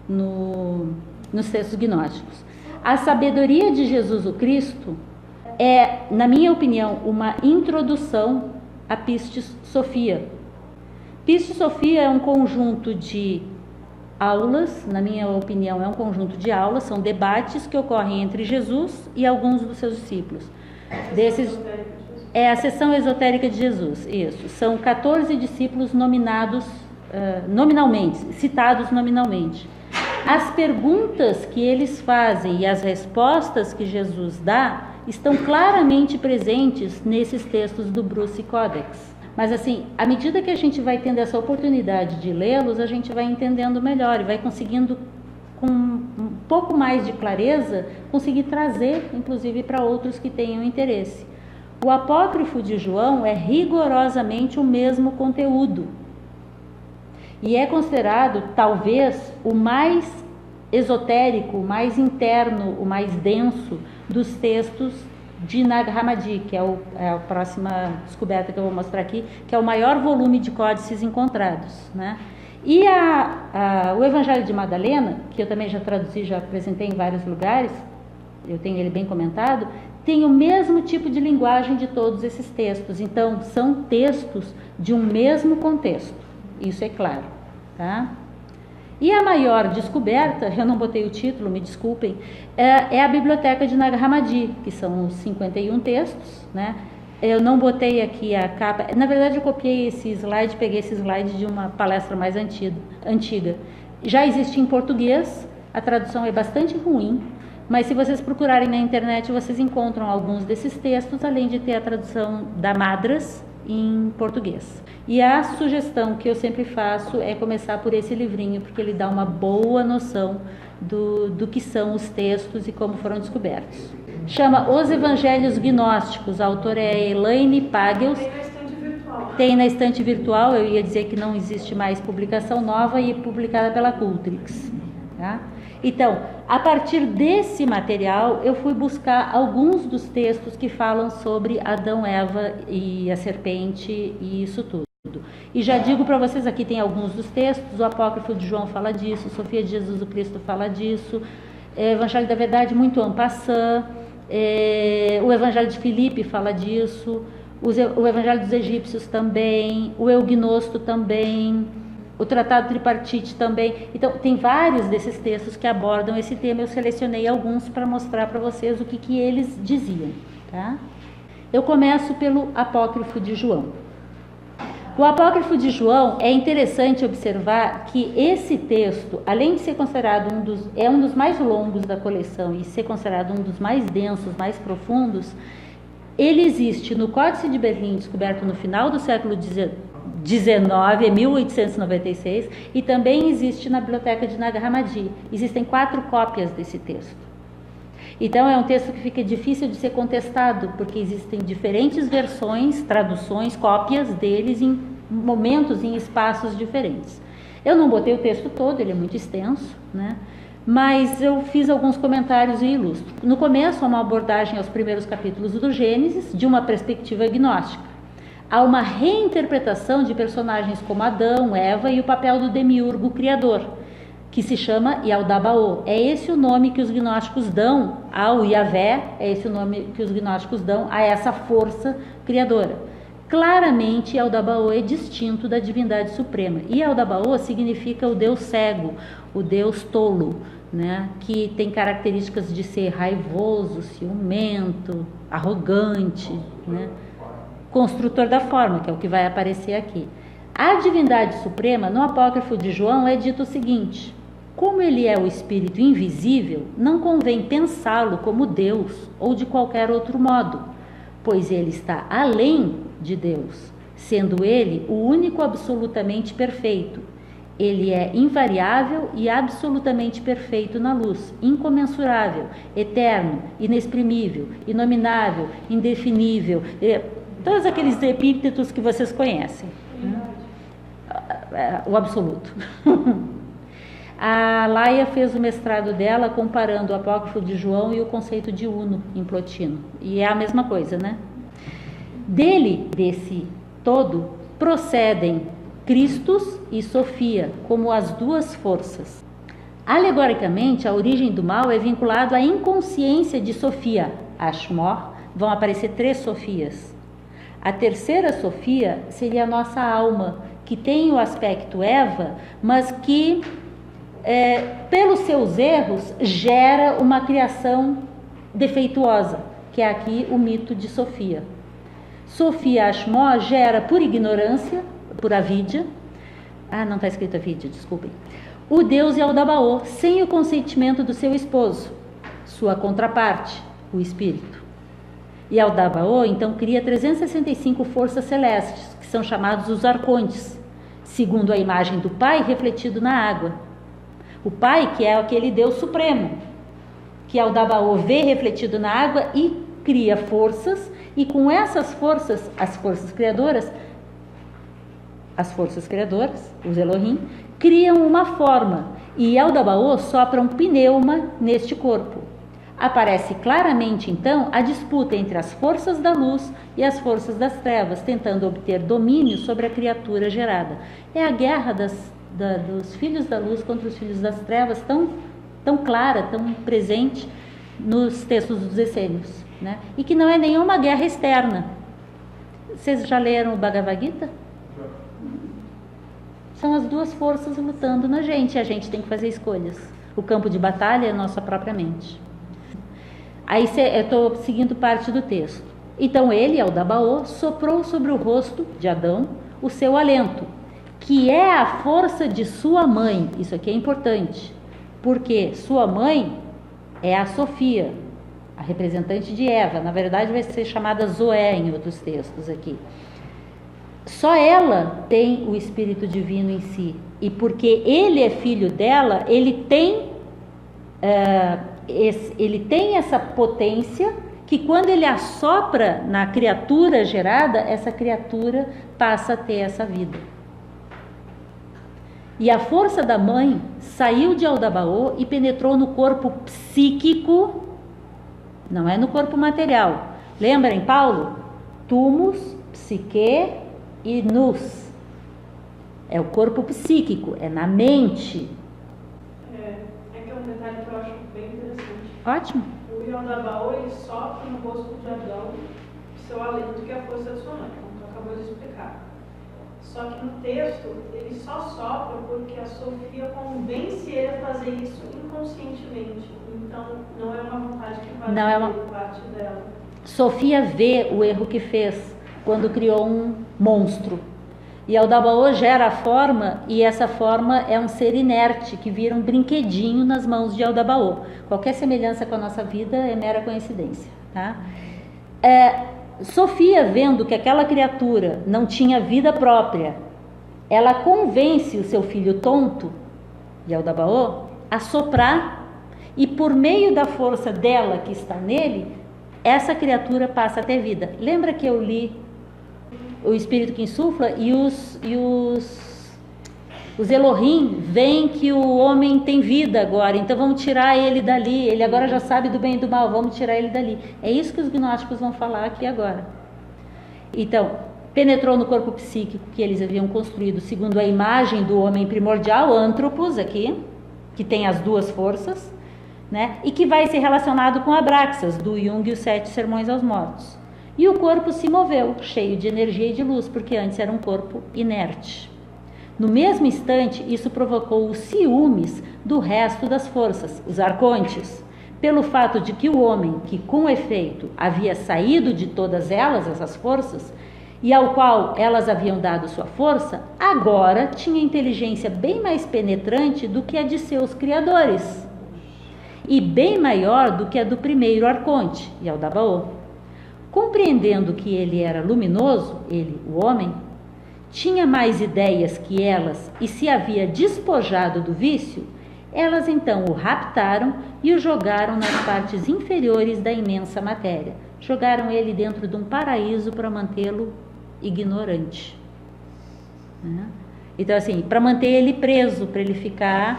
nos textos gnósticos. A Sabedoria de Jesus o Cristo é, na minha opinião, uma introdução a Pistis Sophia. Pistis Sophia é um conjunto de aulas, na minha opinião, é um conjunto de aulas, são debates que ocorrem entre Jesus e alguns dos seus discípulos. É a seção esotérica de Jesus, isso. São 14 discípulos nominados nominalmente, citados nominalmente. As perguntas que eles fazem e as respostas que Jesus dá estão claramente presentes nesses textos do Bruce Codex. Mas assim, à medida que a gente vai tendo essa oportunidade de lê-los, a gente vai entendendo melhor e vai conseguindo, com um pouco mais de clareza, conseguir trazer, inclusive, para outros que tenham interesse. O Apócrifo de João é rigorosamente o mesmo conteúdo. E é considerado, talvez, o mais esotérico, o mais interno, o mais denso dos textos de Nag Hammadi, que é a próxima descoberta que eu vou mostrar aqui, que é o maior volume de códices encontrados, né? E o Evangelho de Madalena, que eu também já traduzi, já apresentei em vários lugares, eu tenho ele bem comentado, tem o mesmo tipo de linguagem de todos esses textos. Então, são textos de um mesmo contexto. Isso é claro, tá? E a maior descoberta, eu não botei o título, me desculpem, é a biblioteca de Nag Hammadi, que são os 51 textos, né? Eu não botei aqui a capa, na verdade eu copiei esse slide, peguei esse slide de uma palestra mais antiga. Já existe em português, a tradução é bastante ruim, mas se vocês procurarem na internet, vocês encontram alguns desses textos, além de ter a tradução da Madras em português. E a sugestão que eu sempre faço é começar por esse livrinho, porque ele dá uma boa noção do que são os textos e como foram descobertos. Chama Os Evangelhos Gnósticos, a autora é Elaine Pagels. Tem na estante virtual, eu ia dizer que não existe mais publicação nova e publicada pela Cultrix, tá? Então, a partir desse material, eu fui buscar alguns dos textos que falam sobre Adão, Eva e a serpente e isso tudo. E já digo para vocês, aqui tem alguns dos textos, o Apócrifo de João fala disso, Sofia de Jesus o Cristo fala disso, Evangelho da Verdade muito en passant, o Evangelho de Filipe fala disso, o Evangelho dos Egípcios também, o Eugnosto também, o Tratado Tripartite também. Então, tem vários desses textos que abordam esse tema. Eu selecionei alguns para mostrar para vocês o que eles diziam. Tá? Eu começo pelo Apócrifo de João. O Apócrifo de João, é interessante observar que esse texto, além de ser considerado um dos mais longos da coleção e ser considerado um dos mais densos, mais profundos, ele existe no Códice de Berlim, descoberto no final do século XIX, em 1896, e também existe na Biblioteca de Nag Hammadi. Existem 4 cópias desse texto. Então é um texto que fica difícil de ser contestado, porque existem diferentes versões, traduções, cópias deles em momentos, em espaços diferentes. Eu não botei o texto todo, ele é muito extenso, né? Mas eu fiz alguns comentários e ilustro. No começo, há uma abordagem aos primeiros capítulos do Gênesis, de uma perspectiva gnóstica. Há uma reinterpretação de personagens como Adão, Eva e o papel do demiurgo criador, que se chama Yaldabaoth. É esse o nome que os gnósticos dão ao Yahvé, é esse o nome que os gnósticos dão a essa força criadora. Claramente, Yaldabaoth é distinto da divindade suprema. E Yaldabaoth significa o Deus cego, o Deus tolo, né? Que tem características de ser raivoso, ciumento, arrogante, né? Construtor da forma, que é o que vai aparecer aqui. A divindade suprema, no Apócrifo de João, é dito o seguinte: como ele é o espírito invisível, não convém pensá-lo como Deus ou de qualquer outro modo, pois ele está além de Deus, sendo ele o único absolutamente perfeito. Ele é invariável e absolutamente perfeito na luz, incomensurável, eterno, inexprimível, inominável, indefinível, todos aqueles epítetos que vocês conhecem. O absoluto. A Laia fez o mestrado dela comparando o Apócrifo de João e o conceito de uno em Plotino. E é a mesma coisa, né? Desse todo, procedem Christus e Sofia, como as duas forças. Alegoricamente, a origem do mal é vinculada à inconsciência de Sofia, Ashmor. Vão aparecer 3 Sofias. A terceira Sofia seria a nossa alma, que tem o aspecto Eva, mas que, pelos seus erros, gera uma criação defeituosa, que é aqui o mito de Sofia. Sofia Ashmor gera por ignorância, por avidya, não está escrito avidya, desculpem, o deus Yaldabaoth, sem o consentimento do seu esposo, sua contraparte, o espírito. Yaldabaoth, então, cria 365 forças celestes, que são chamados os arcontes, segundo a imagem do Pai refletido na água. O Pai, que é aquele Deus supremo, que Yaldabaoth vê refletido na água e cria forças, e com essas forças, as forças criadoras, os Elohim, criam uma forma, e Yaldabaoth sopra um pneuma neste corpo. Aparece claramente, então, a disputa entre as forças da luz e as forças das trevas, tentando obter domínio sobre a criatura gerada. É a guerra dos filhos da luz contra os filhos das trevas, tão clara, tão presente nos textos dos essênios, né? E que não é nenhuma guerra externa. Vocês já leram o Bhagavad Gita? São as duas forças lutando na gente, e a gente tem que fazer escolhas. O campo de batalha é a nossa própria mente. Aí eu estou seguindo parte do texto. Então ele, Yaldabaoth, soprou sobre o rosto de Adão o seu alento, que é a força de sua mãe. Isso aqui é importante, porque sua mãe é a Sofia, a representante de Eva. Na verdade vai ser chamada Zoé em outros textos aqui. Só ela tem o Espírito Divino em si, e porque ele é filho dela, ele tem essa potência que, quando ele assopra na criatura gerada, essa criatura passa a ter essa vida. E a força da mãe saiu de Aldabaô e penetrou no corpo psíquico, não é no corpo material. Lembrem, Paulo? Tumus, psique e nous. É o corpo psíquico, é na mente. É que é um detalhe que eu acho bem interessante. Ótimo. O Yondabaô, ele sopra no rosto de Adão seu alento, que é a força da sua mãe, como tu acabou de explicar. Só que no texto, ele só sopra porque a Sofia convence ele a fazer isso inconscientemente. Então, não é uma vontade que vai por parte dela. Sofia vê o erro que fez quando criou um monstro. E Aldabaô gera a forma, e essa forma é um ser inerte, que vira um brinquedinho nas mãos de Aldabaô. Qualquer semelhança com a nossa vida é mera coincidência. Tá? Sofia, vendo que aquela criatura não tinha vida própria, ela convence o seu filho tonto, Yaldabaô, a soprar, e por meio da força dela que está nele, essa criatura passa a ter vida. Lembra que eu li o Espírito que insufla e os Elohim veem que o homem tem vida agora, então vamos tirar ele dali, ele agora já sabe do bem e do mal, vamos tirar ele dali. É isso que os gnósticos vão falar aqui agora. Então, penetrou no corpo psíquico que eles haviam construído segundo a imagem do homem primordial, Antropos aqui, que tem as duas forças, né? E que vai ser relacionado com Abraxas, do Jung e os 7 Sermões aos Mortos. E o corpo se moveu, cheio de energia e de luz, porque antes era um corpo inerte. No mesmo instante, isso provocou os ciúmes do resto das forças, os arcontes, pelo fato de que o homem, que com efeito havia saído de todas elas, essas forças, e ao qual elas haviam dado sua força, agora tinha inteligência bem mais penetrante do que a de seus criadores, e bem maior do que a do primeiro arconte, Yaldabaô. Compreendendo que ele era luminoso, ele, o homem, tinha mais ideias que elas e se havia despojado do vício, elas então o raptaram e o jogaram nas partes inferiores da imensa matéria. Jogaram ele dentro de um paraíso para mantê-lo ignorante. Então, assim, para manter ele preso, para ele ficar...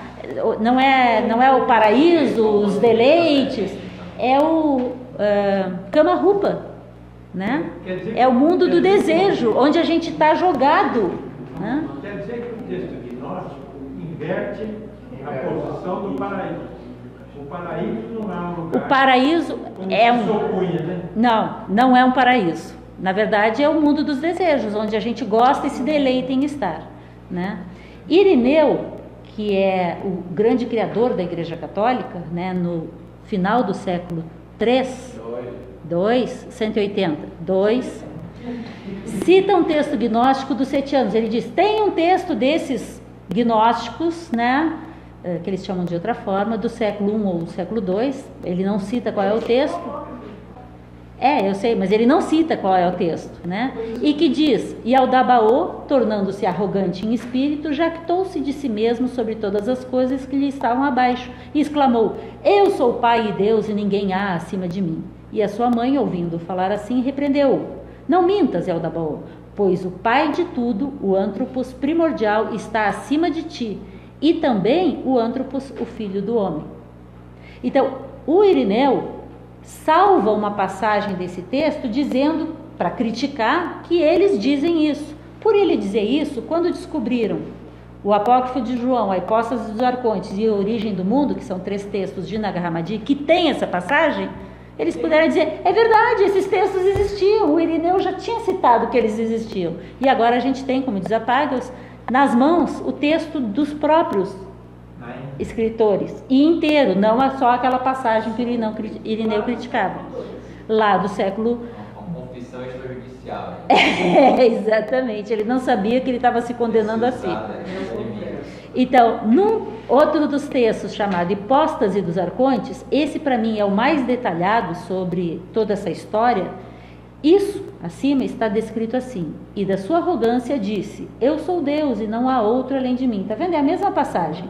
Não é o paraíso, os deleites, é o Kama-rupa. Né? É o mundo do desejo, onde a gente está jogado. Né? Quer dizer que o texto gnóstico inverte a posição do paraíso. O paraíso não é um lugar. O paraíso é um. Sopunha, né? Não é um paraíso. Na verdade, é o mundo dos desejos, onde a gente gosta e se deleita em estar. Né? Irineu, que é o grande criador da Igreja Católica, né, no final do século III. 180, cita um texto gnóstico dos Setianos. Ele diz, tem um texto desses gnósticos, né, que eles chamam de outra forma, do século I ou do século II, ele não cita qual é o texto, eu sei, mas ele não cita qual é o texto, né, e que diz, Yaldabaô, tornando-se arrogante em espírito, jactou-se de si mesmo sobre todas as coisas que lhe estavam abaixo, e exclamou, eu sou Pai e Deus e ninguém há acima de mim. E a sua mãe, ouvindo falar assim, repreendeu-o. Não mintas, Yaldabaô, pois o pai de tudo, o Antropos primordial, está acima de ti, e também o Antropos, o filho do homem. Então, o Irineu salva uma passagem desse texto dizendo, para criticar, que eles dizem isso. Por ele dizer isso, quando descobriram o Apócrifo de João, a Hipóstase dos Arcontes e a Origem do Mundo, que são 3 textos de Nag Hammadi, que tem essa passagem, eles puderam dizer, é verdade, esses textos existiam, o Irineu já tinha citado que eles existiam. E agora a gente tem, como diz Apágios, nas mãos o texto dos próprios escritores, e inteiro, não é só aquela passagem que Irineu criticava, lá do século... Uma confissão extrajudicial. Exatamente, ele não sabia que ele estava se condenando a si. Então, num outro dos textos chamado Hipóstase dos Arcontes, esse para mim é o mais detalhado sobre toda essa história. Isso, acima, está descrito assim: e da sua arrogância disse, eu sou Deus e não há outro além de mim. Está vendo? É a mesma passagem.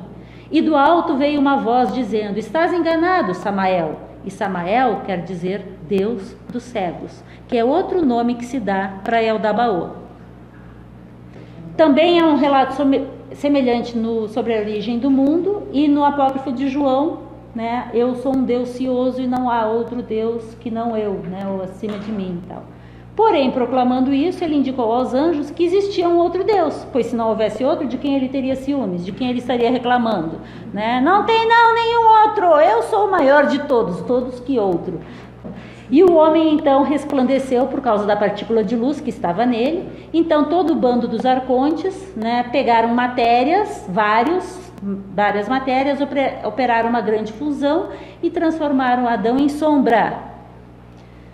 E do alto veio uma voz dizendo, estás enganado, Samael. E Samael quer dizer Deus dos cegos, que é outro nome que se dá para Yaldabaô. Também é um relato semelhante sobre a origem do mundo, e no apócrifo de João, né, eu sou um Deus cioso e não há outro Deus que não eu, né, ou acima de mim e tal. Porém, proclamando isso, ele indicou aos anjos que existia um outro Deus, pois se não houvesse outro, de quem ele teria ciúmes, de quem ele estaria reclamando, né? Não tem não nenhum outro, eu sou o maior de todos, todos que outro. E o homem então resplandeceu por causa da partícula de luz que estava nele. Então todo o bando dos arcontes, né, pegaram matérias, várias matérias, operaram uma grande fusão e transformaram Adão em sombra.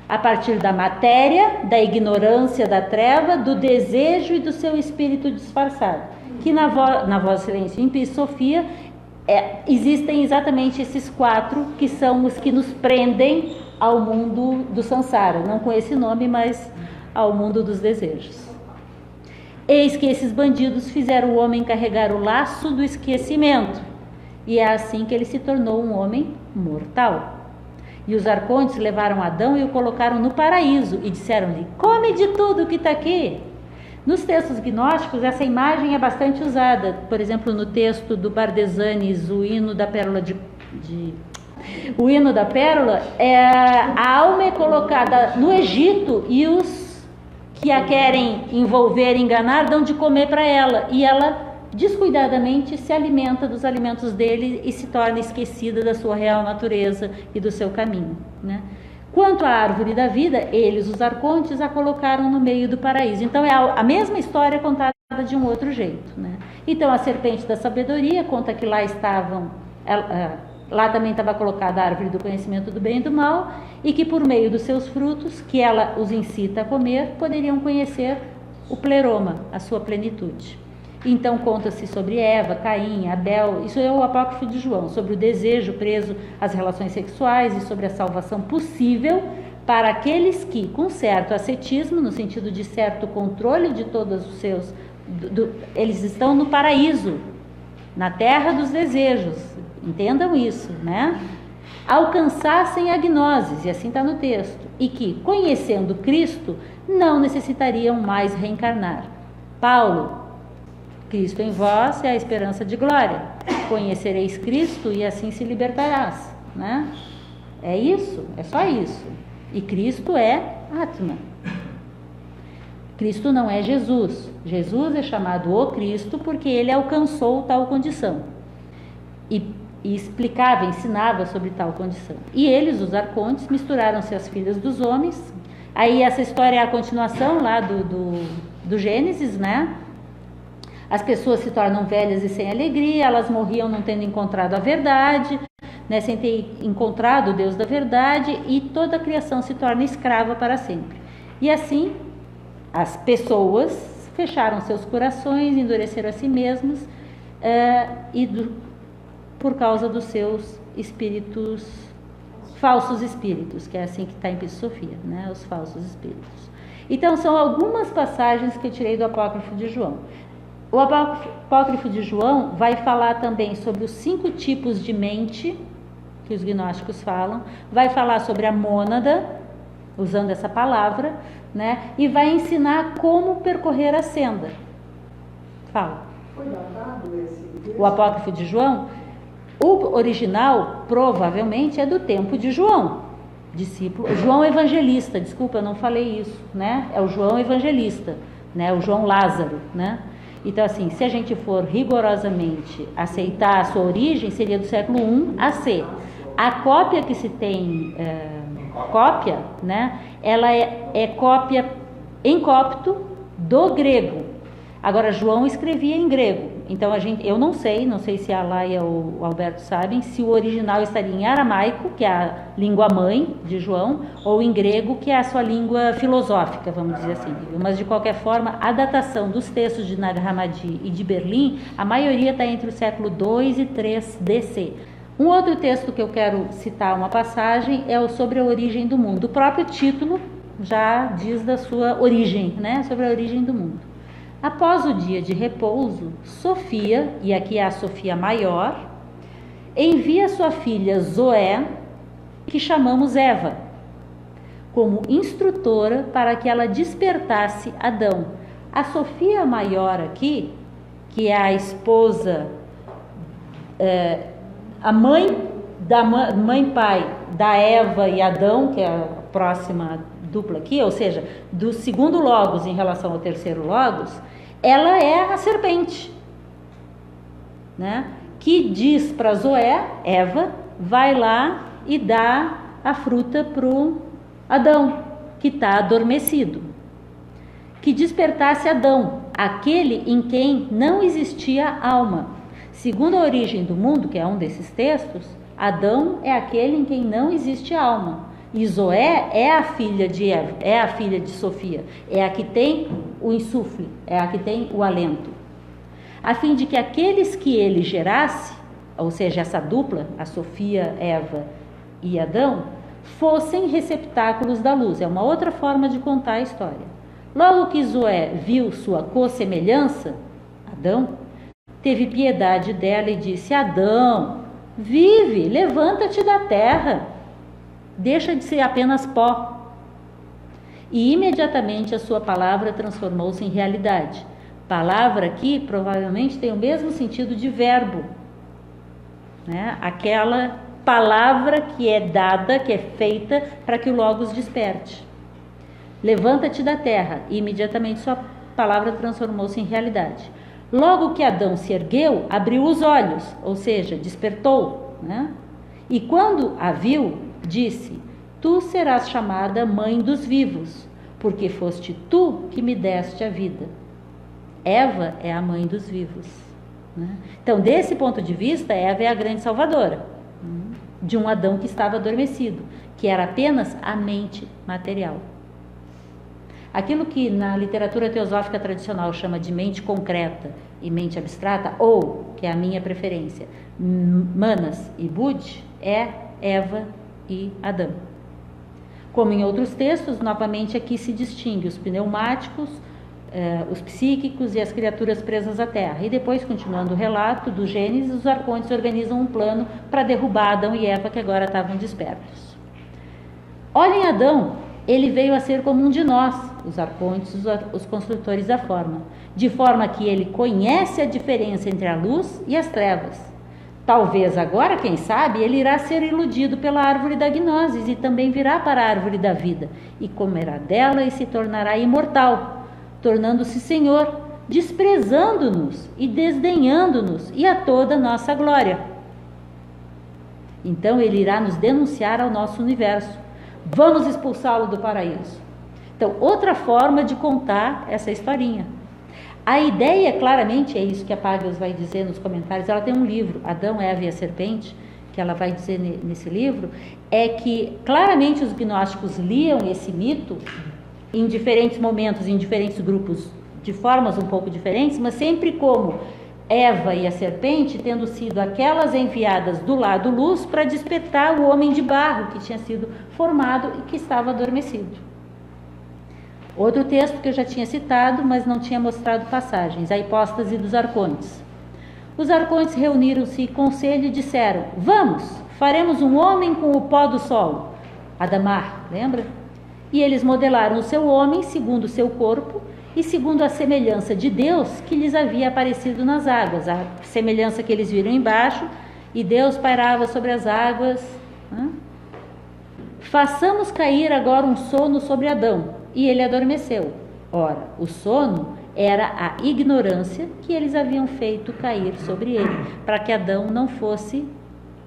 A partir da matéria, da ignorância da treva, do desejo e do seu espírito disfarçado. Que na voz silêncio em Sofia existem exatamente esses 4 que são os que nos prendem ao mundo do Sansara, não com esse nome, mas ao mundo dos desejos. Eis que esses bandidos fizeram o homem carregar o laço do esquecimento, e é assim que ele se tornou um homem mortal. E os arcontes levaram Adão e o colocaram no paraíso e disseram-lhe: come de tudo que está aqui. Nos textos gnósticos essa imagem é bastante usada. Por exemplo, no texto do Bardesanes, o hino da pérola o hino da pérola, a alma é colocada no Egito e os que a querem envolver, enganar, dão de comer para ela, e ela descuidadamente se alimenta dos alimentos dele e se torna esquecida da sua real natureza e do seu caminho, né? Quanto à árvore da vida, eles, os arcontes, a colocaram no meio do paraíso. Então é a mesma história contada de um outro jeito, né? Então a serpente da sabedoria conta que lá também estava colocada a árvore do conhecimento do bem e do mal, e que por meio dos seus frutos, que ela os incita a comer, poderiam conhecer o pleroma, a sua plenitude. Então conta-se sobre Eva, Caim, Abel, isso é o apócrifo de João, sobre o desejo preso às relações sexuais e sobre a salvação possível para aqueles que, com certo ascetismo, no sentido de certo controle de todos os seus... eles estão no paraíso, na terra dos desejos, entendam isso, né? Alcançassem a gnose, e assim está no texto, e que, conhecendo Cristo, não necessitariam mais reencarnar. Paulo: Cristo em vós é a esperança de glória. Conhecereis Cristo e assim se libertarás, né? É isso, é só isso. E Cristo é Atma. Cristo não é Jesus. Jesus é chamado o Cristo porque ele alcançou tal condição. E explicava, ensinava sobre tal condição. E eles, os arcontes, misturaram-se às filhas dos homens. Aí essa história é a continuação lá do Gênesis, né? As pessoas se tornam velhas e sem alegria, elas morriam não tendo encontrado a verdade, né, sem ter encontrado o Deus da verdade, e toda a criação se torna escrava para sempre. E assim, as pessoas fecharam seus corações, endureceram a si mesmas, por causa dos seus espíritos, falsos espíritos, que é assim que está em Sofia, né, os falsos espíritos. Então, são algumas passagens que eu tirei do apócrifo de João. O apócrifo de João vai falar também sobre os 5 tipos de mente que os gnósticos falam, vai falar sobre a mônada, usando essa palavra, né? E vai ensinar como percorrer a senda. Fala. Foi datado esse texto? O apócrifo de João, o original provavelmente é do tempo de João, discípulo, João Evangelista, desculpa, eu não falei isso, né? É o João Evangelista, né? O João Lázaro, né? Então, assim, se a gente for rigorosamente aceitar a sua origem, seria do século I AC. A cópia que se tem, cópia, né? Ela é cópia em copto do grego. Agora, João escrevia em grego. Então, eu não sei se a Laia ou o Alberto sabem, se o original estaria em aramaico, que é a língua mãe de João, ou em grego, que é a sua língua filosófica, vamos dizer assim. Mas, de qualquer forma, a datação dos textos de Nag Hammadi e de Berlim, a maioria está entre o século II e III DC. Um outro texto que eu quero citar, uma passagem, é o sobre a origem do mundo. O próprio título já diz da sua origem, né? Sobre a origem do mundo. Após o dia de repouso, Sofia, e aqui é a Sofia maior, envia sua filha Zoé, que chamamos Eva, como instrutora para que ela despertasse Adão. A Sofia maior aqui que é a esposa, a mãe da mãe-pai da Eva e Adão, que é a próxima dupla aqui, ou seja, do segundo logos em relação ao terceiro logos, ela é a serpente, né? Que diz para Zoé, Eva, vai lá e dá a fruta para o Adão, que está adormecido. Que despertasse Adão, aquele em quem não existia alma. Segundo a origem do mundo, que é um desses textos, Adão é aquele em quem não existe alma. E Zoé é a filha de Eva, é a filha de Sofia, é a que tem o insufle, é a que tem o alento. A fim de que aqueles que ele gerasse, ou seja, essa dupla, a Sofia, Eva e Adão, fossem receptáculos da luz. É uma outra forma de contar a história. Logo que Zoé viu sua co-semelhança, Adão, teve piedade dela e disse: Adão, vive, levanta-te da terra, deixa de ser apenas pó. E imediatamente a sua palavra transformou-se em realidade. Palavra aqui provavelmente tem o mesmo sentido de verbo, né? Aquela palavra que é dada, que é feita para que o Logos desperte. Levanta-te da terra, e imediatamente sua palavra transformou-se em realidade. Logo que Adão se ergueu, abriu os olhos, ou seja, despertou, né? E quando a viu, disse: Tu serás chamada mãe dos vivos, porque foste tu que me deste a vida. Eva é a mãe dos vivos, né? Então, desse ponto de vista, Eva é a grande salvadora de um Adão que estava adormecido, que era apenas a mente material. Aquilo que na literatura teosófica tradicional chama de mente concreta e mente abstrata, ou, que é a minha preferência, Manas e Bud, é Eva e Adão. Como em outros textos, novamente aqui se distingue os pneumáticos, os psíquicos e as criaturas presas à terra. E depois, continuando o relato do Gênesis, os arcontes organizam um plano para derrubar Adão e Eva, que agora estavam despertos. Olhem Adão, ele veio a ser como um de nós, os arcontes, os construtores da forma, de forma que ele conhece a diferença entre a luz e as trevas. Talvez agora, quem sabe, ele irá ser iludido pela árvore da gnoses e também virá para a árvore da vida, e comerá dela e se tornará imortal, tornando-se Senhor, desprezando-nos e desdenhando-nos e a toda nossa glória. Então ele irá nos denunciar ao nosso universo. Vamos expulsá-lo do paraíso. Então, outra forma de contar essa historinha. A ideia, claramente, é isso que a Págios vai dizer nos comentários. Ela tem um livro, Adão, Eva e a Serpente, que ela vai dizer nesse livro, é que claramente os gnósticos liam esse mito em diferentes momentos, em diferentes grupos, de formas um pouco diferentes, mas sempre como Eva e a serpente tendo sido aquelas enviadas do lado luz para despertar o homem de barro que tinha sido formado e que estava adormecido. Outro texto que eu já tinha citado, mas não tinha mostrado passagens, a hipóstase dos arcontes. Os arcontes reuniram-se em conselho e disseram: Vamos, faremos um homem com o pó do solo. Adamar, lembra? E eles modelaram o seu homem segundo o seu corpo e segundo a semelhança de Deus que lhes havia aparecido nas águas, a semelhança que eles viram embaixo, e Deus pairava sobre as águas. Façamos cair agora um sono sobre Adão, e ele adormeceu. Ora, o sono era a ignorância que eles haviam feito cair sobre ele, para que Adão não fosse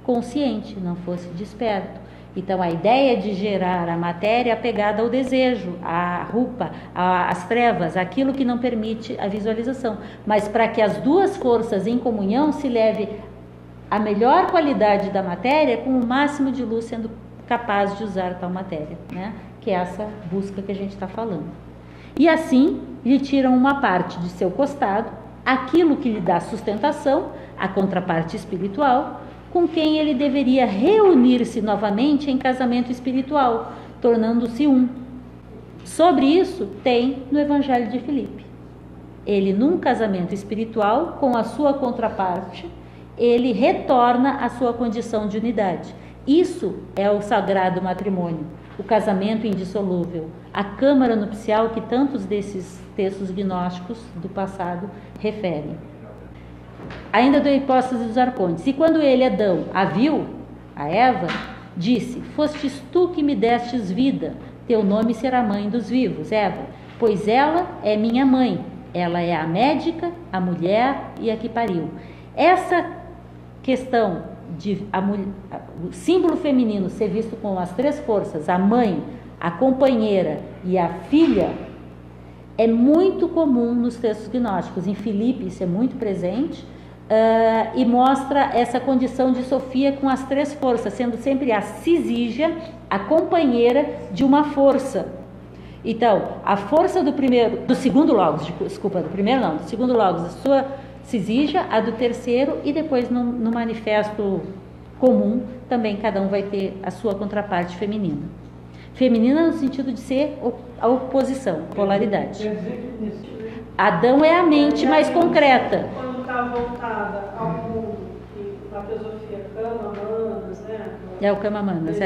consciente, não fosse desperto. Então, a ideia de gerar a matéria apegada ao desejo, à rupa, às trevas, aquilo que não permite a visualização. Mas para que as duas forças em comunhão se leve a melhor qualidade da matéria com o máximo de luz sendo capaz de usar tal matéria, né? Que é essa busca que a gente está falando. E assim, lhe tiram uma parte de seu costado, aquilo que lhe dá sustentação, a contraparte espiritual, com quem ele deveria reunir-se novamente em casamento espiritual, tornando-se um. Sobre isso tem no Evangelho de Filipe. Ele, num casamento espiritual, com a sua contraparte, ele retorna à sua condição de unidade. Isso é o sagrado matrimônio, o casamento indissolúvel, a câmara nupcial que tantos desses textos gnósticos do passado referem. ainda do hipótese dos arcontes. E quando ele, Adão, a viu, a Eva, disse: fostes tu que me destes vida, teu nome será mãe dos vivos, Eva, pois ela é minha mãe, ela é a médica, a mulher e a que pariu. Essa questão de o símbolo feminino ser visto com as três forças, a mãe, a companheira e a filha, é muito comum nos textos gnósticos. Em Filipe isso é muito presente, e mostra essa condição de Sofia com as três forças, sendo sempre a cisígia, a companheira de uma força. Então, a força do segundo logos, do segundo logos, a sua cisígia, a do terceiro, e depois no manifesto comum, também cada um vai ter a sua contraparte feminina. Feminina no sentido de ser a oposição, polaridade. Quer dizer que Adão é a mente mais concreta. Quando está voltada ao mundo, que na filosofia Kama, Manas, né? É o Kama Manas,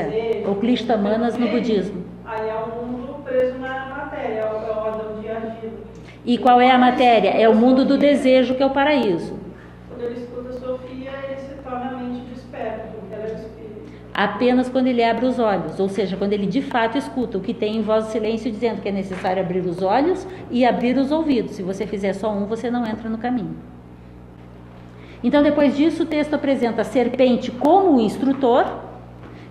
o Klishta Manas no budismo. Aí é o mundo preso na matéria, é o Adão de argila. E qual é a matéria? É o mundo do desejo, que é o paraíso. Quando ele escuta Sofia, ele se torna a mente desperta, porque ela é o espírito. Apenas quando ele abre os olhos, ou seja, quando ele de fato escuta, o que tem em voz do silêncio dizendo que é necessário abrir os olhos e abrir os ouvidos. Se você fizer só um, você não entra no caminho. Então, depois disso, o texto apresenta a serpente como o instrutor,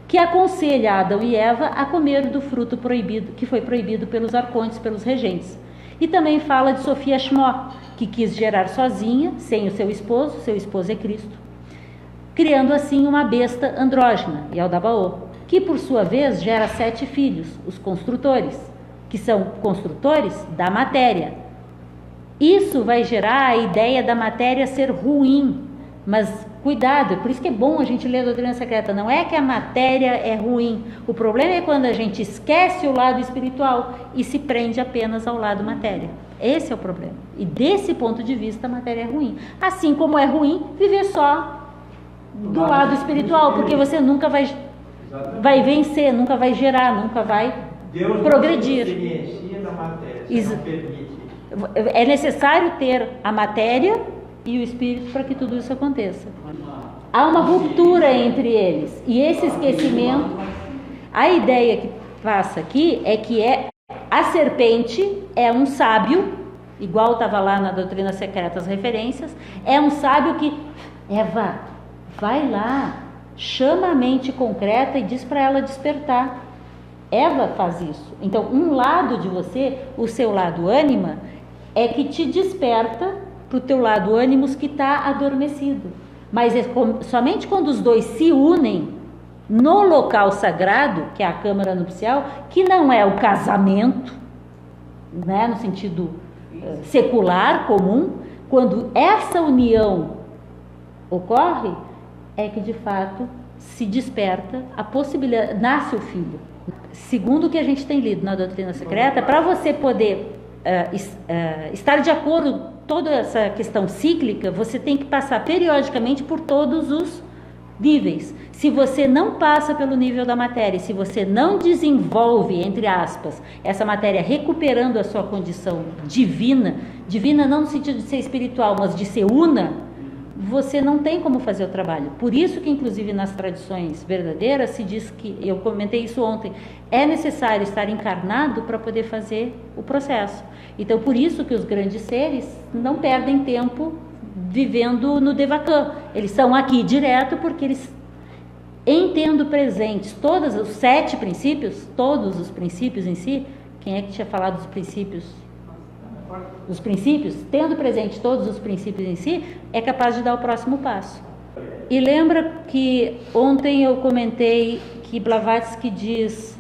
que aconselha Adão e Eva a comer do fruto proibido, que foi proibido pelos arcontes, pelos regentes. E também fala de Sofia Shmó, que quis gerar sozinha, sem o seu esposo é Cristo, criando assim uma besta andrógena, Yaldabaoth, que por sua vez gera 7 filhos, os construtores, que são construtores da matéria. Isso vai gerar a ideia da matéria ser ruim, mas cuidado, é por isso que é bom a gente ler a doutrina secreta. Não é que a matéria é ruim, o problema é quando a gente esquece o lado espiritual e se prende apenas ao lado matéria. Esse é o problema, e desse ponto de vista a matéria é ruim, assim como é ruim viver só do lado espiritual, porque você nunca vai vencer, nunca vai gerar, nunca vai progredir. Deus não se experiencia na matéria, não permite. É necessário ter a matéria e o espírito para que tudo isso aconteça. Há uma ruptura entre eles, e esse esquecimento, a ideia que passa aqui é que a serpente é um sábio, igual estava lá na doutrina secreta as referências, é um sábio que, Eva, vai lá, chama a mente concreta e diz para ela despertar. Eva faz isso. Então, um lado de você, o seu lado ânima, é que te desperta para o teu lado ânimos que está adormecido. Mas é somente quando os dois se unem no local sagrado, que é a câmara nupcial, que não é o casamento, né, no sentido secular, comum, quando essa união ocorre, é que de fato se desperta a possibilidade, nasce o filho. Segundo o que a gente tem lido na doutrina secreta, para você poder estar de acordo toda essa questão cíclica, você tem que passar periodicamente por todos os níveis. Se você não passa pelo nível da matéria, se você não desenvolve, entre aspas, essa matéria recuperando a sua condição divina, divina não no sentido de ser espiritual, mas de ser una, você não tem como fazer o trabalho. Por isso que, inclusive, nas tradições verdadeiras se diz que, eu comentei isso ontem, é necessário estar encarnado para poder fazer o processo. Então, por isso que os grandes seres não perdem tempo vivendo no Devachan. Eles são aqui direto porque eles, em tendo presentes todos os 7 princípios, todos os princípios em si, quem é que tinha falado dos princípios? Os princípios, tendo presente todos os princípios em si, é capaz de dar o próximo passo. E lembra que ontem eu comentei que Blavatsky diz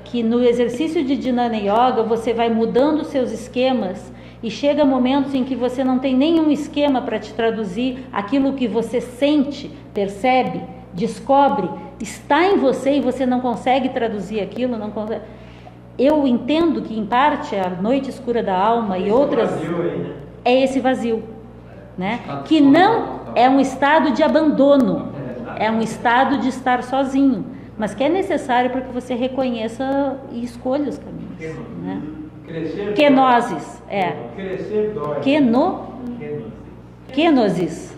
que no exercício de Jnana Yoga você vai mudando seus esquemas e chega momentos em que você não tem nenhum esquema para te traduzir aquilo que você sente, percebe, descobre, está em você e você não consegue traduzir aquilo, não consegue. Eu entendo que, em parte, a noite escura da alma e outras... É esse vazio, né? Que não é um estado de abandono, é um estado de estar sozinho, mas que é necessário para que você reconheça e escolha os caminhos, né? Kenosis, Crescer dói. Kenosis.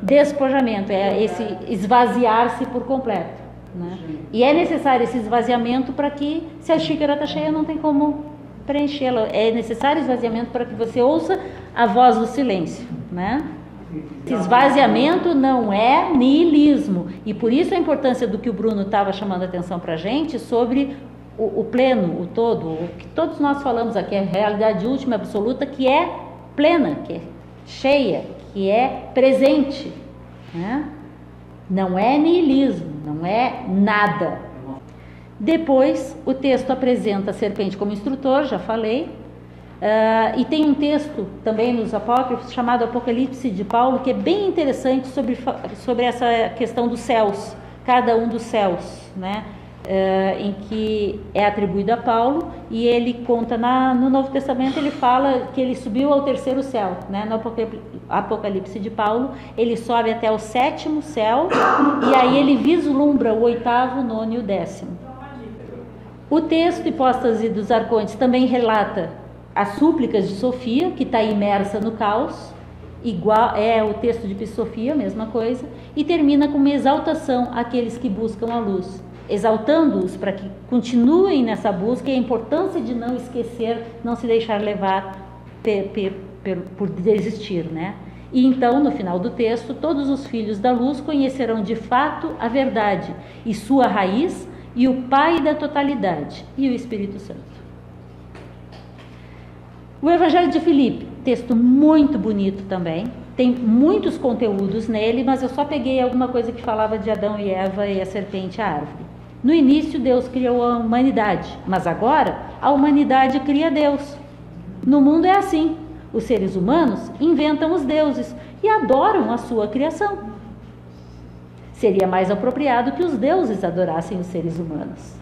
Despojamento, é esse esvaziar-se por completo, né? E é necessário esse esvaziamento para que, se a xícara está cheia, não tem como preenchê-la. É necessário esvaziamento para que você ouça a voz do silêncio, né? Esse esvaziamento não é niilismo, e por isso a importância do que o Bruno estava chamando a atenção para a gente sobre o pleno, o todo, o que todos nós falamos aqui, a realidade última absoluta, que é plena, que é cheia, que é presente, né? Não é niilismo, não é nada. Depois o texto apresenta a serpente como instrutor, já falei, e tem um texto também nos apócrifos chamado Apocalipse de Paulo, que é bem interessante sobre essa questão dos céus, cada um dos céus, né? Em que é atribuído a Paulo, e ele conta no Novo Testamento, ele fala que ele subiu ao terceiro céu, né? No Apocalipse de Paulo, ele sobe até o sétimo céu, e aí ele vislumbra o oitavo, o nono e o décimo. O texto Hipóstase dos Arcontes também relata as súplicas de Sofia, que está imersa no caos, igual é o texto de Sofia, mesma coisa, e termina com uma exaltação àqueles que buscam a luz, exaltando-os para que continuem nessa busca, e a importância de não esquecer, não se deixar levar por desistir, né? E então, no final do texto, todos os filhos da luz conhecerão de fato a verdade e sua raiz, e o Pai da totalidade, e o Espírito Santo. O Evangelho de Filipe, texto muito bonito também, tem muitos conteúdos nele, mas eu só peguei alguma coisa que falava de Adão e Eva e a serpente e a árvore. No início Deus criou a humanidade, mas agora a humanidade cria Deus. No mundo é assim, os seres humanos inventam os deuses e adoram a sua criação. Seria mais apropriado que os deuses adorassem os seres humanos.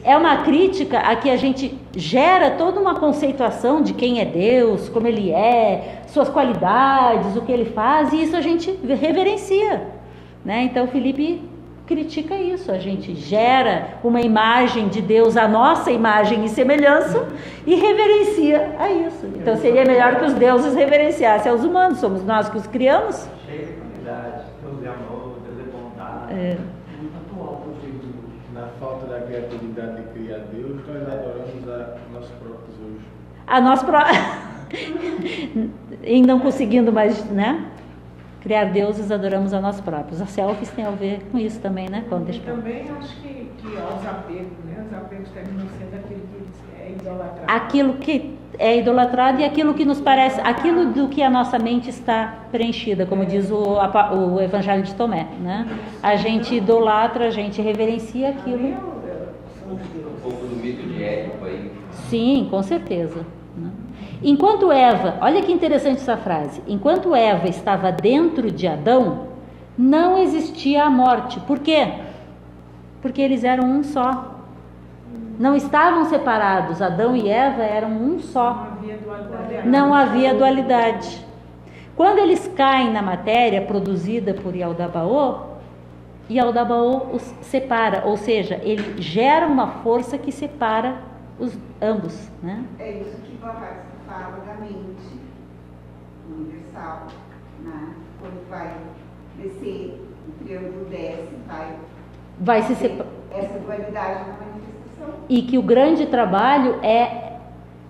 É uma crítica a que a gente gera toda uma conceituação de quem é Deus, como ele é, suas qualidades, o que ele faz, e isso a gente reverencia, né? Então Filipe critica isso, a gente gera uma imagem de Deus, a nossa imagem e semelhança, e reverencia a isso. Então seria melhor que os deuses reverenciassem aos humanos, somos nós que os criamos. Cheio de qualidade, Deus é amor, Deus é bondade. Muito atual, porque na falta da criatividade de criar Deus, nós adoramos a nós próprios hoje. A nós próprios. E não conseguindo mais, né? Criar deuses, adoramos a nós próprios. As selfies tem a ver com isso também, né? Quando deixa... Também acho que aos apegos, né? Os apegos terminam sendo aquilo que é idolatrado. Aquilo que é idolatrado e aquilo que nos parece, aquilo do que a nossa mente está preenchida, como diz o Evangelho de Tomé, né? A gente idolatra, a gente reverencia aquilo. Um pouco do mito de Édipo aí. Sim, com certeza, né? Enquanto Eva, olha que interessante essa frase, enquanto Eva estava dentro de Adão, não existia a morte. Por quê? Porque eles eram um só. Não estavam separados, Adão e Eva eram um só. Não havia dualidade. Quando eles caem na matéria produzida por Yaldabaoth, Yaldabaoth os separa, ou seja, ele gera uma força que separa ambos, né? É isso que Blavatsky fala da mente universal, né? Quando vai descer, o triângulo desce, vai se separar. Essa dualidade na manifestação. E que o grande trabalho é,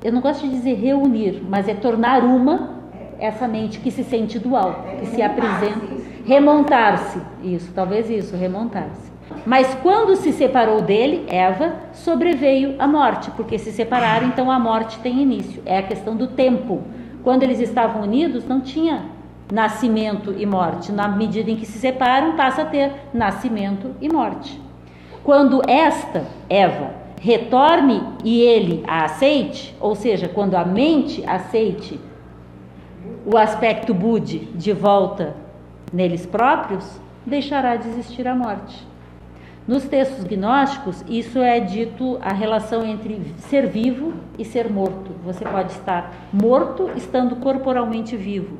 eu não gosto de dizer reunir, mas é tornar uma essa mente que se sente dual, que se apresenta, remontar-se, isso, talvez isso, remontar-se. Mas quando se separou dele, Eva, sobreveio a morte, porque se separaram, então a morte tem início. É a questão do tempo. Quando eles estavam unidos, não tinha nascimento e morte. Na medida em que se separam, passa a ter nascimento e morte. Quando esta, Eva, retorne e ele a aceite, ou seja, quando a mente aceite o aspecto Budi de volta neles próprios, deixará de existir a morte. Nos textos gnósticos, isso é dito a relação entre ser vivo e ser morto. Você pode estar morto estando corporalmente vivo,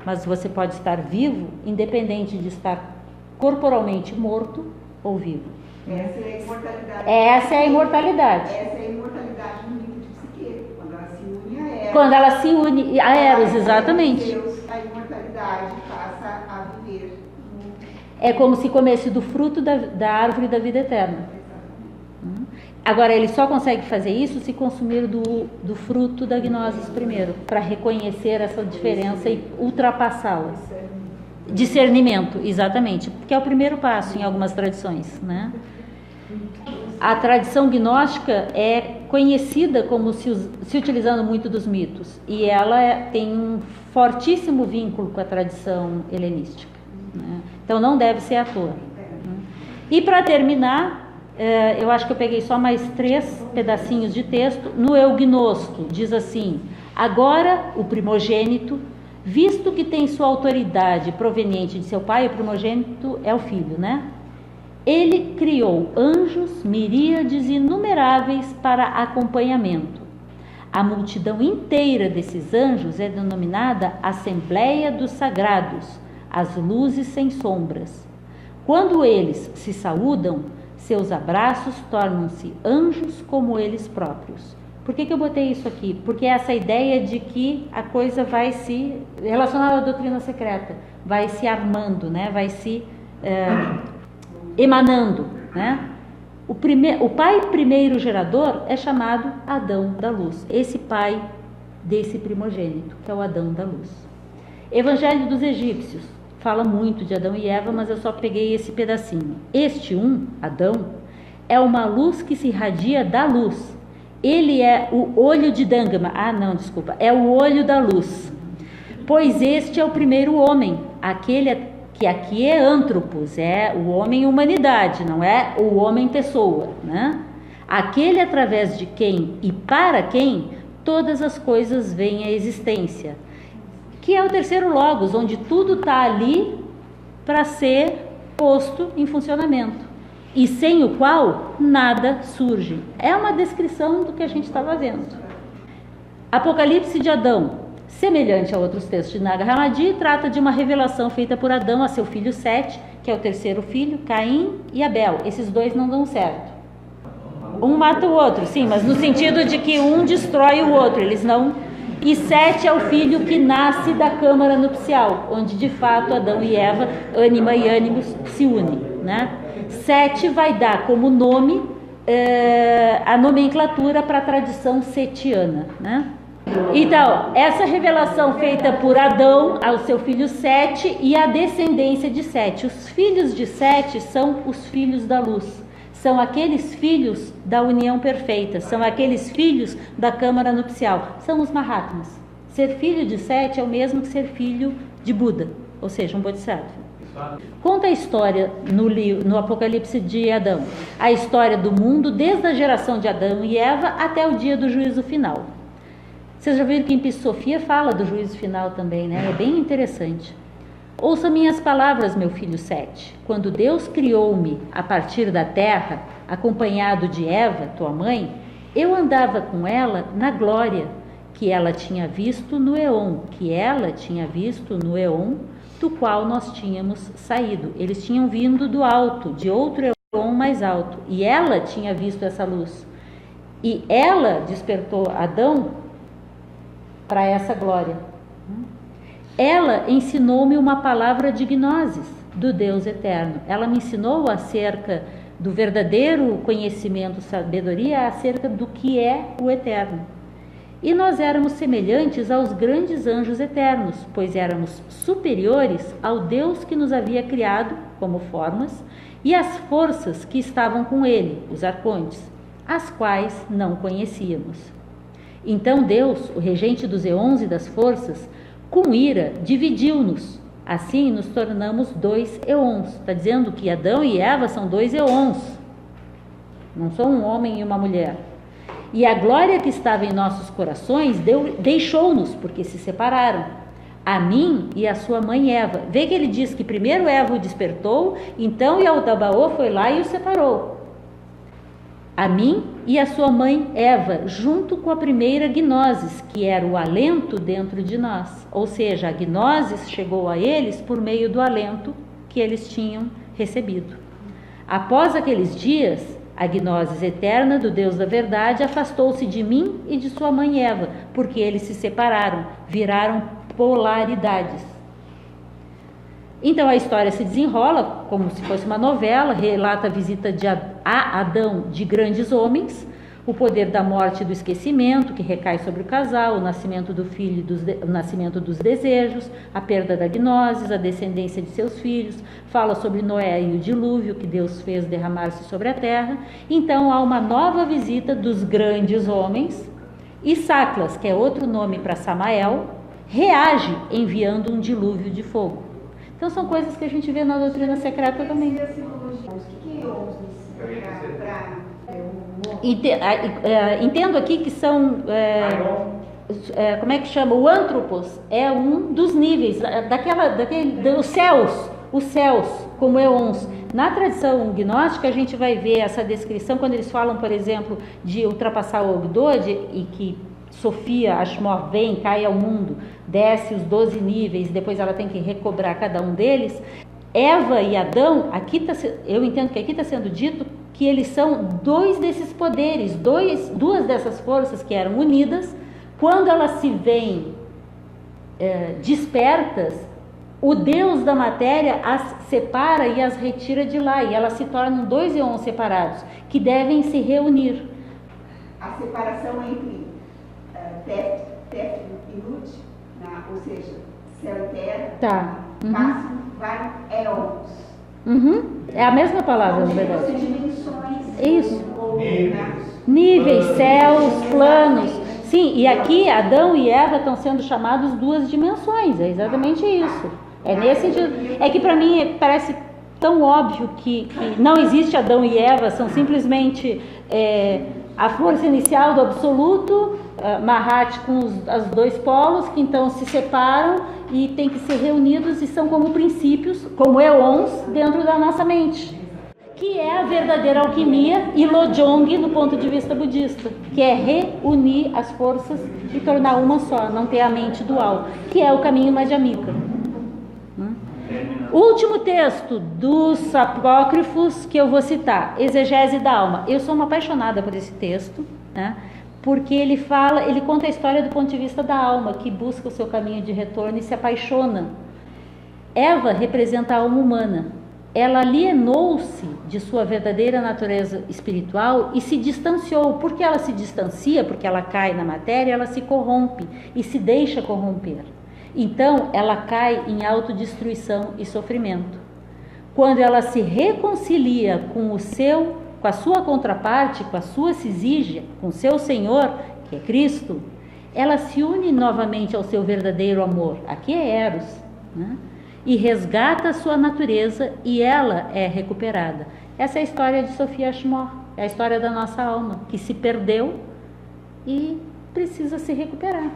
mas você pode estar vivo independente de estar corporalmente morto ou vivo. Essa é a imortalidade. Essa é a imortalidade. Essa é a imortalidade no mito de Psique, quando ela se une a Eros. Quando ela se une a Eros, exatamente. Deus, a imortalidade É como se comesse do fruto da árvore da vida eterna. Agora, ele só consegue fazer isso se consumir do fruto da gnosis primeiro, para reconhecer essa diferença e ultrapassá-la. Discernimento, exatamente, porque é o primeiro passo em algumas tradições, né? A tradição gnóstica é conhecida como se utilizando muito dos mitos, e ela tem um fortíssimo vínculo com a tradição helenística, né? Então não deve ser à toa. E para terminar, eu acho que eu peguei só mais 3 pedacinhos de texto. No Eugnosto diz assim: agora o primogênito, visto que tem sua autoridade proveniente de seu pai, o primogênito é o filho, né? Ele criou anjos, miríades inumeráveis para acompanhamento. A multidão inteira desses anjos é denominada Assembleia dos Sagrados, as luzes sem sombras. Quando eles se saúdam, seus abraços tornam-se anjos como eles próprios. Por que eu botei isso aqui? Porque essa ideia de que a coisa vai se, relacionada à doutrina secreta, vai se armando, né? Vai se emanando, né? O pai primeiro gerador é chamado Adão da Luz, esse pai desse primogênito, que é o Adão da Luz. Evangelho dos Egípcios fala muito de Adão e Eva, mas eu só peguei esse pedacinho. Este Adão, é uma luz que se irradia da luz. Ele é o olho de Dângama. É o olho da luz. Pois este é o primeiro homem, aquele que aqui é antropos, é o homem humanidade, não é o homem pessoa, né? Aquele através de quem e para quem todas as coisas vêm à existência, que é o terceiro logos, onde tudo está ali para ser posto em funcionamento, e sem o qual nada surge. É uma descrição do que a gente estava vendo. Apocalipse de Adão, semelhante a outros textos de Nag Hammadi, trata de uma revelação feita por Adão a seu filho Sete, que é o terceiro filho, Caim e Abel. Esses dois não dão certo. Um mata o outro, sim, mas no sentido de que um destrói o outro, eles não... E Sete é o filho que nasce da câmara nupcial, onde de fato Adão e Eva, ânima e ânimos, se unem, né? Sete vai dar como nome a nomenclatura para a tradição setiana, né? Então, essa revelação feita por Adão ao seu filho Sete e a descendência de Sete. Os filhos de Sete são os filhos da luz. São aqueles filhos da união perfeita, são aqueles filhos da câmara nupcial, são os Mahatmas. Ser filho de Sete é o mesmo que ser filho de Buda, ou seja, um Bodhisattva. Conta a história no Apocalipse de Adão, a história do mundo desde a geração de Adão e Eva até o dia do juízo final. Vocês já viram que em Psofia fala do juízo final também, né? É bem interessante. Ouça minhas palavras, meu filho Sete. Quando Deus criou-me a partir da terra, acompanhado de Eva, tua mãe, eu andava com ela na glória que ela tinha visto no Eon, do qual nós tínhamos saído. Eles tinham vindo do alto, de outro Eon mais alto, e ela tinha visto essa luz. E ela despertou Adão para essa glória. Ela ensinou-me uma palavra de gnosis do Deus eterno. Ela me ensinou acerca do verdadeiro conhecimento, sabedoria, acerca do que é o eterno. E nós éramos semelhantes aos grandes anjos eternos, pois éramos superiores ao Deus que nos havia criado como formas e às forças que estavam com ele, os arcontes, as quais não conhecíamos. Então Deus, o regente dos eons e das forças, com ira, dividiu-nos. Assim nos tornamos 2 eons. Está dizendo que Adão e Eva são 2 eons. Não são um homem e uma mulher. E a glória que estava em nossos corações deixou-nos, porque se separaram. A mim e a sua mãe Eva. Vê que ele diz que primeiro Eva o despertou, então Yaldabaoth foi lá e o separou. A mim e a sua mãe Eva, junto com a primeira gnosis, que era o alento dentro de nós. Ou seja, a gnosis chegou a eles por meio do alento que eles tinham recebido. Após aqueles dias, a gnosis eterna do Deus da verdade afastou-se de mim e de sua mãe Eva, porque eles se separaram, viraram polaridades. Então a história se desenrola como se fosse uma novela, relata a visita a Adão de grandes homens, o poder da morte e do esquecimento que recai sobre o casal, o nascimento do filho, o nascimento dos desejos, a perda da gnose, a descendência de seus filhos, fala sobre Noé e o dilúvio que Deus fez derramar-se sobre a terra. Então há uma nova visita dos grandes homens, e Saclas, que é outro nome para Samael, reage enviando um dilúvio de fogo. Então são coisas que a gente vê na doutrina secreta também. O que é onze para Entendo aqui que são, como é que chama? O antropos é um dos níveis, dos céus, os céus, como eons. Na tradição gnóstica a gente vai ver essa descrição quando eles falam, por exemplo, de ultrapassar o Ogdod e que Sofia Ashmor vem, cai ao mundo, desce os 12 níveis, depois ela tem que recobrar cada um deles. Eva e Adão, eu entendo que aqui está sendo dito que eles são dois desses poderes, duas dessas forças que eram unidas. Quando elas se veem despertas, o Deus da matéria as separa e as retira de lá, e elas se tornam dois eons separados, que devem se reunir. A separação entre Tef e Nut, ou seja, céu e terra, Tá. passam vários eons. É a mesma palavra, na verdade. São dimensões. Isso. Níveis. Níveis, céus, planos. Sim, e aqui Adão e Eva estão sendo chamados duas dimensões. É exatamente isso. É que para mim parece tão óbvio que não existe Adão e Eva, são simplesmente a força inicial do absoluto, Mahat com os dois polos, que então se separam e têm que ser reunidos e são como princípios, como eons dentro da nossa mente, que é a verdadeira alquimia e Lojong do ponto de vista budista, que é reunir as forças e tornar uma só, não ter a mente dual, que é o caminho Madhyamika. Último texto dos apócrifos que eu vou citar, Exegese da Alma. Eu sou uma apaixonada por esse texto, né? Porque ele conta a história do ponto de vista da alma, que busca o seu caminho de retorno e se apaixona. Eva representa a alma humana. Ela alienou-se de sua verdadeira natureza espiritual e se distanciou. Por que ela se distancia? Porque ela cai na matéria, ela se corrompe e se deixa corromper. Então, ela cai em autodestruição e sofrimento. Quando ela se reconcilia com a sua contraparte, com a sua Cisígia, com o seu Senhor, que é Cristo, ela se une novamente ao seu verdadeiro amor, aqui é Eros, né? E resgata a sua natureza e ela é recuperada. Essa é a história de Sofia Ashmor, é a história da nossa alma, que se perdeu e precisa se recuperar,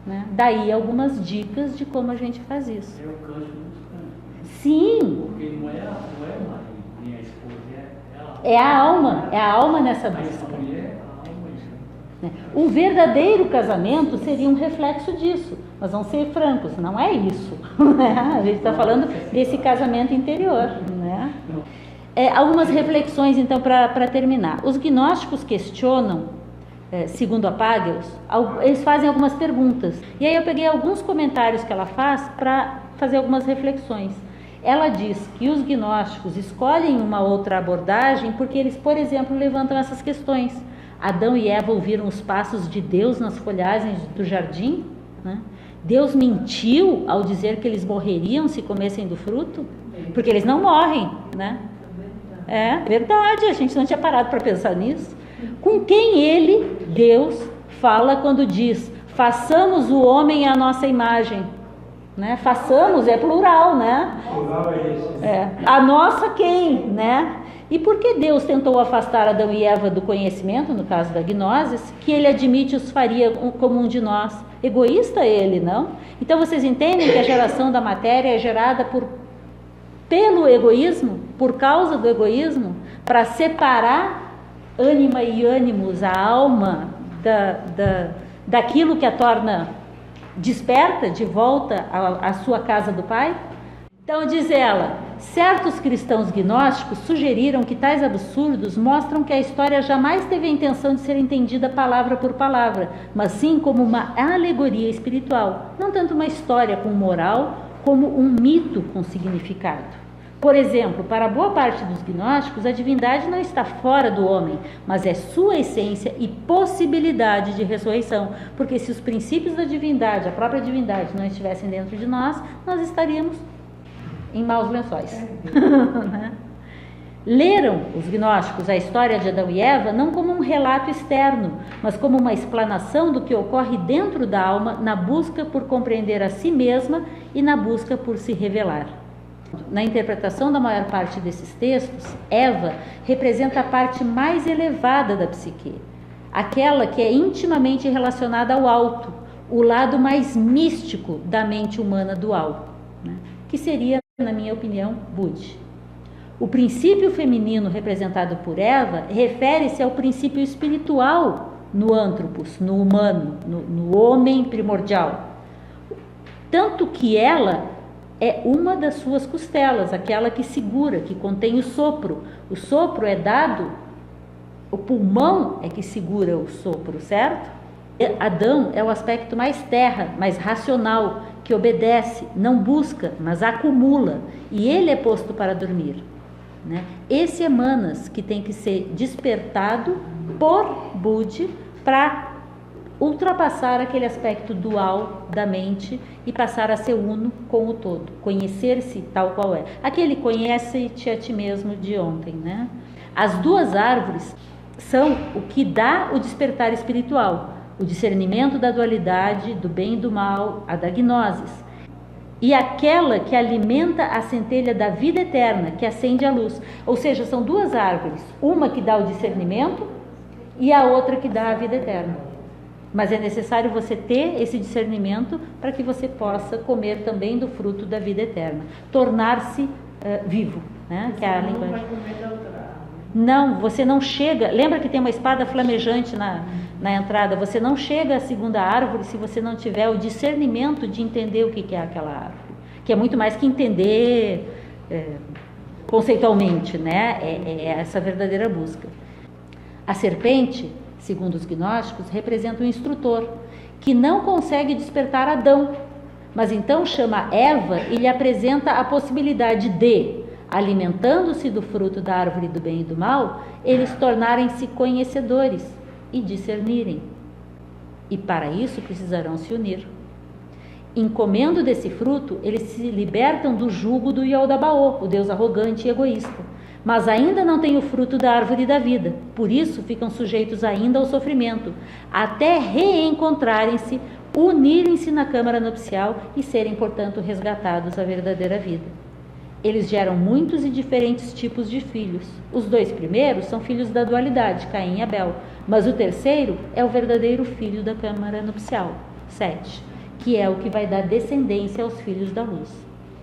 né? Daí algumas dicas de como a gente faz isso. É o canto dos cantos. Sim! Porque não é nem a esposa, é a alma nessa busca. A mulher, a alma. O verdadeiro casamento seria um reflexo disso. Nós vamos ser francos, não é isso. Né? A gente está falando desse casamento interior. Né? Algumas reflexões, então, para terminar. Os gnósticos questionam, segundo a Pagels, eles fazem algumas perguntas. E aí eu peguei alguns comentários que ela faz para fazer algumas reflexões. Ela diz que os gnósticos escolhem uma outra abordagem porque eles, por exemplo, levantam essas questões. Adão e Eva ouviram os passos de Deus nas folhagens do jardim? Né? Deus mentiu ao dizer que eles morreriam se comessem do fruto? Porque eles não morrem, né? É verdade, a gente não tinha parado para pensar nisso. Com quem Deus, fala quando diz: façamos o homem à nossa imagem? Né? Façamos é plural, né? Plural é isso. A nossa quem, né? E por que Deus tentou afastar Adão e Eva do conhecimento, no caso da gnose, que ele admite os faria como um de nós? Egoísta ele, não? Então vocês entendem que a geração da matéria é gerada pelo egoísmo, por causa do egoísmo, para separar ânima e ânimos, a alma, daquilo que a torna desperta de volta à sua casa do Pai? Então diz ela, certos cristãos gnósticos sugeriram que tais absurdos mostram que a história jamais teve a intenção de ser entendida palavra por palavra, mas sim como uma alegoria espiritual, não tanto uma história com moral como um mito com significado. Por exemplo, para boa parte dos gnósticos, a divindade não está fora do homem, mas é sua essência e possibilidade de ressurreição. Porque se os princípios da divindade, a própria divindade, não estivessem dentro de nós, nós estaríamos em maus lençóis. Leram os gnósticos a história de Adão e Eva não como um relato externo, mas como uma explanação do que ocorre dentro da alma na busca por compreender a si mesma e na busca por se revelar. Na interpretação da maior parte desses textos, Eva representa a parte mais elevada da psique, aquela que é intimamente relacionada ao alto, o lado mais místico da mente humana dual, né? Que seria, na minha opinião, Budi. O princípio feminino representado por Eva refere-se ao princípio espiritual no antropos, no humano, no homem primordial. Tanto que ela é uma das suas costelas, aquela que segura, que contém o sopro. O sopro é dado, o pulmão é que segura o sopro, certo? Adão é o aspecto mais terra, mais racional, que obedece, não busca, mas acumula, e ele é posto para dormir, né? Esse é Manas, que tem que ser despertado por Budi para ultrapassar aquele aspecto dual da mente e passar a ser uno com o todo, conhecer-se tal qual é. Aquele conhece-te a ti mesmo de ontem, né? As duas árvores são o que dá o despertar espiritual, o discernimento da dualidade, do bem e do mal, a da gnosis, e aquela que alimenta a centelha da vida eterna, que acende a luz. Ou seja, são duas árvores, uma que dá o discernimento e a outra que dá a vida eterna. Mas é necessário você ter esse discernimento para que você possa comer também do fruto da vida eterna, tornar-se vivo, né? Que é a linguagem. Não, você não chega. Lembra que tem uma espada flamejante na entrada? Você não chega à segunda árvore se você não tiver o discernimento de entender o que é aquela árvore, que é muito mais que entender conceitualmente, né? É essa verdadeira busca. A serpente, segundo os gnósticos, representa um instrutor que não consegue despertar Adão, mas então chama Eva e lhe apresenta a possibilidade de, alimentando-se do fruto da árvore do bem e do mal, eles tornarem-se conhecedores e discernirem. E para isso precisarão se unir. Em comendo desse fruto, eles se libertam do jugo do Yaldabaoth, o deus arrogante e egoísta. Mas ainda não têm o fruto da árvore da vida, por isso ficam sujeitos ainda ao sofrimento, até reencontrarem-se, unirem-se na câmara nupcial e serem, portanto, resgatados à verdadeira vida. Eles geram muitos e diferentes tipos de filhos. Os dois primeiros são filhos da dualidade, Caim e Abel, mas o terceiro é o verdadeiro filho da câmara nupcial, Sete, que é o que vai dar descendência aos filhos da luz.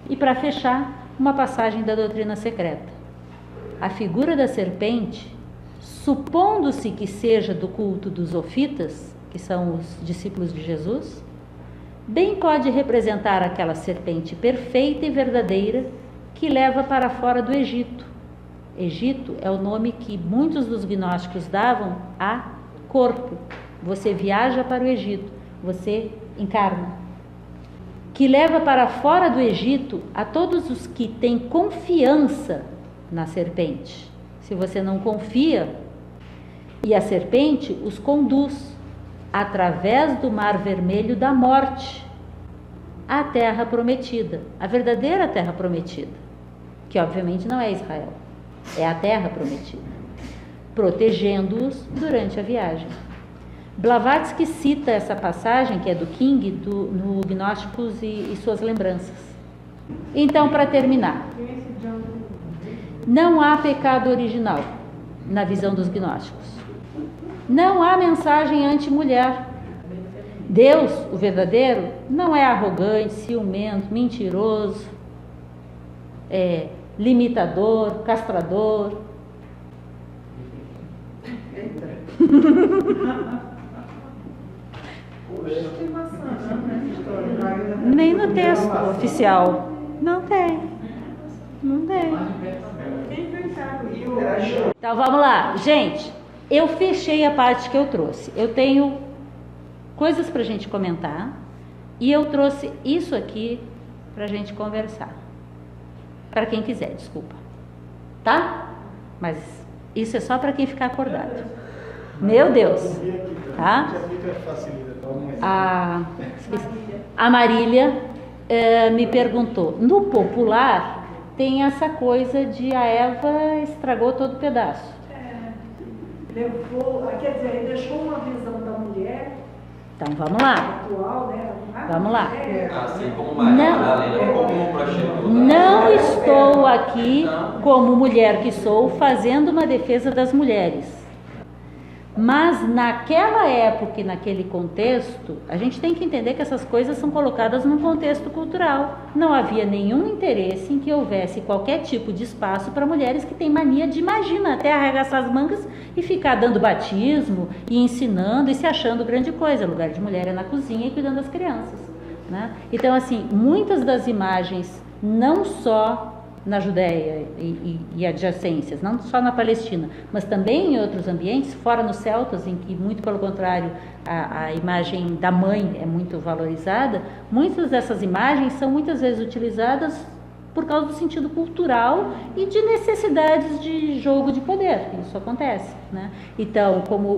E para fechar, uma passagem da doutrina secreta. A figura da serpente, supondo-se que seja do culto dos ofitas, que são os discípulos de Jesus, bem pode representar aquela serpente perfeita e verdadeira que leva para fora do Egito. Egito é o nome que muitos dos gnósticos davam a corpo. Você viaja para o Egito, você encarna. Que leva para fora do Egito a todos os que têm confiança na serpente. Se você não confia, e a serpente os conduz através do mar vermelho da morte à terra prometida, a verdadeira terra prometida, que obviamente não é Israel, é a terra prometida, protegendo-os durante a viagem. Blavatsky cita essa passagem, que é do King, no Gnósticos e suas lembranças. Então, para terminar, não há pecado original na visão dos gnósticos. Não há mensagem anti-mulher. Deus, o verdadeiro, não é arrogante, ciumento, mentiroso, limitador, castrador. Nem no texto oficial. Não tem. Não tem. Então vamos lá, gente. Eu fechei a parte que eu trouxe. Eu tenho coisas para a gente comentar e eu trouxe isso aqui para a gente conversar. Para quem quiser, desculpa. Tá? Mas isso é só para quem ficar acordado. Meu Deus. Tá? A Marília me perguntou, no popular tem essa coisa de a Eva estragou todo o pedaço. Levou, quer dizer, ele deixou uma visão da mulher Então vamos lá. atual, né? Vamos lá. Assim como Maria Madalena ficou como prostituta. Não estou aqui, como mulher que sou, fazendo uma defesa das mulheres. Mas naquela época e naquele contexto, a gente tem que entender que essas coisas são colocadas num contexto cultural. Não havia nenhum interesse em que houvesse qualquer tipo de espaço para mulheres que têm mania de, imagina, até arregaçar as mangas e ficar dando batismo e ensinando e se achando grande coisa. O lugar de mulher é na cozinha e cuidando das crianças, né? Então, assim, muitas das imagens, não só na Judéia e adjacências, não só na Palestina, mas também em outros ambientes, fora nos celtas, em que, muito pelo contrário, a imagem da mãe é muito valorizada, muitas dessas imagens são muitas vezes utilizadas por causa do sentido cultural e de necessidades de jogo de poder. Isso acontece, né? Então, como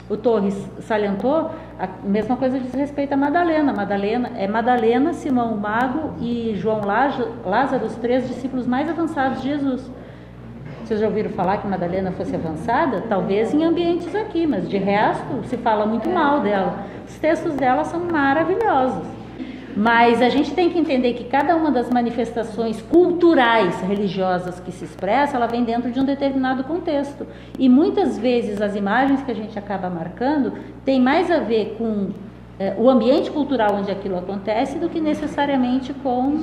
o Torres salientou, a mesma coisa diz respeito a Madalena. Madalena, Simão o Mago e João Lázaro, os 3 discípulos mais avançados de Jesus. Vocês já ouviram falar que Madalena fosse avançada? Talvez em ambientes aqui, mas de resto se fala muito mal dela. Os textos dela são maravilhosos. Mas a gente tem que entender que cada uma das manifestações culturais religiosas que se expressa, ela vem dentro de um determinado contexto. E muitas vezes as imagens que a gente acaba marcando tem mais a ver com o ambiente cultural onde aquilo acontece do que necessariamente com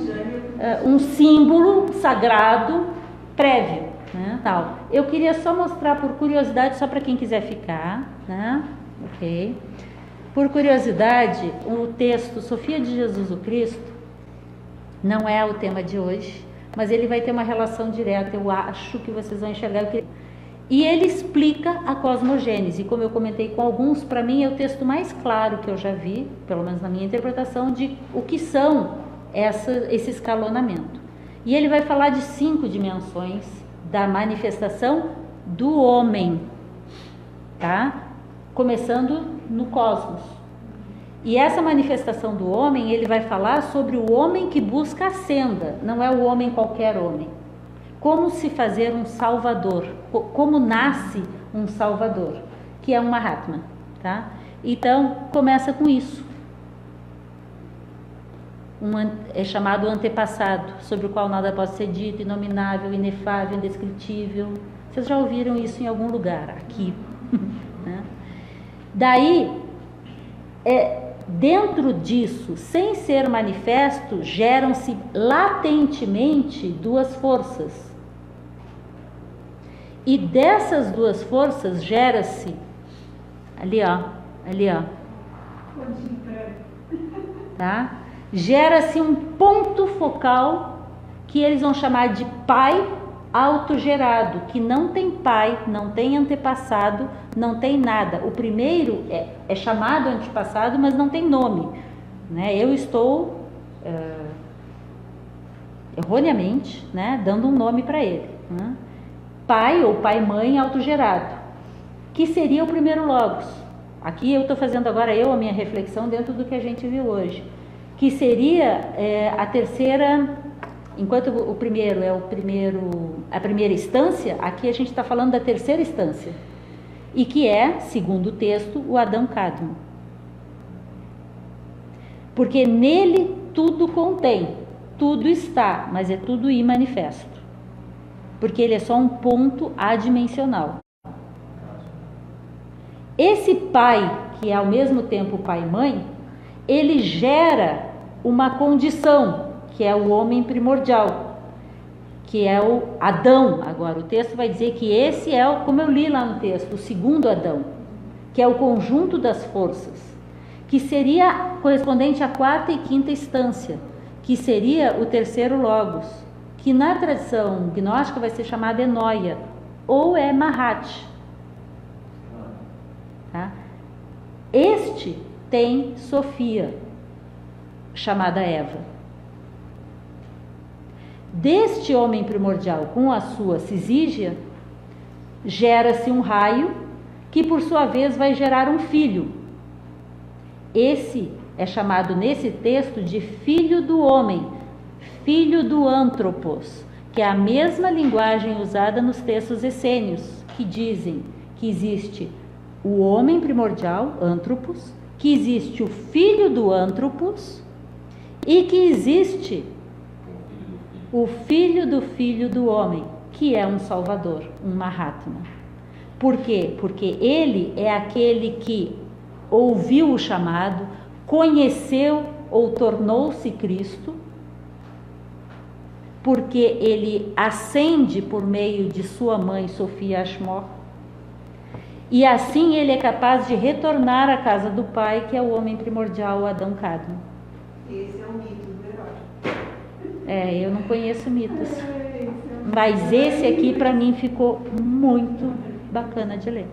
um símbolo sagrado prévio, né? Tal. Eu queria só mostrar por curiosidade, só para quem quiser ficar, né? Ok. Por curiosidade, o texto Sofia de Jesus o Cristo não é o tema de hoje, mas ele vai ter uma relação direta, eu acho que vocês vão enxergar. E ele explica a cosmogênese, como eu comentei com alguns, para mim é o texto mais claro que eu já vi, pelo menos na minha interpretação, de o que são esse escalonamento. E ele vai falar de 5 dimensões da manifestação do homem, tá? Começando no cosmos. E essa manifestação do homem, ele vai falar sobre o homem que busca a senda, não é o homem qualquer homem. Como se fazer um salvador, como nasce um salvador, que é um Mahatma, tá? Então, começa com isso. É chamado antepassado, sobre o qual nada pode ser dito, inominável, inefável, indescritível. Vocês já ouviram isso em algum lugar, aqui, né? Daí, dentro disso, sem ser manifesto, geram-se latentemente 2 forças. E dessas 2 forças gera-se, ali ó, tá? Gera-se um ponto focal que eles vão chamar de pai autogerado, que não tem pai, não tem antepassado, não tem nada. O primeiro é chamado antepassado, mas não tem nome, né? Eu estou erroneamente, né, dando um nome para ele, né? Pai ou pai-mãe autogerado, que seria o primeiro logos. Aqui eu estou fazendo agora a minha reflexão dentro do que a gente viu hoje, que seria a terceira. Enquanto o primeiro é a primeira instância, aqui a gente está falando da terceira instância, e que é, segundo o texto, o Adão Cadmo. Porque nele tudo contém, tudo está, mas é tudo imanifesto. Porque ele é só um ponto adimensional. Esse pai, que é ao mesmo tempo pai e mãe, ele gera uma condição, que é o homem primordial, que é o Adão. Agora, o texto vai dizer que esse é, como eu li lá no texto, o segundo Adão, que é o conjunto das forças, que seria correspondente à 4ª e 5ª instância, que seria o terceiro logos, que na tradição gnóstica vai ser chamado Enóia, ou é Mahat. Tá? Este tem Sofia, chamada Eva. Deste homem primordial com a sua cisígia, gera-se um raio que por sua vez vai gerar um filho. Esse é chamado nesse texto de filho do homem, filho do antropos, que é a mesma linguagem usada nos textos essênios, que dizem que existe o homem primordial, antropos, que existe o filho do antropos e que existe o filho do homem, que é um salvador, um Mahatma. Por quê? Porque ele é aquele que ouviu o chamado, conheceu ou tornou-se Cristo, porque ele ascende por meio de sua mãe Sofia Ashmore, e assim ele é capaz de retornar à casa do pai, que é o homem primordial, Adão Kadmon. Esse é o mito do herói. Eu não conheço mitos, mas esse aqui para mim ficou muito bacana de ler.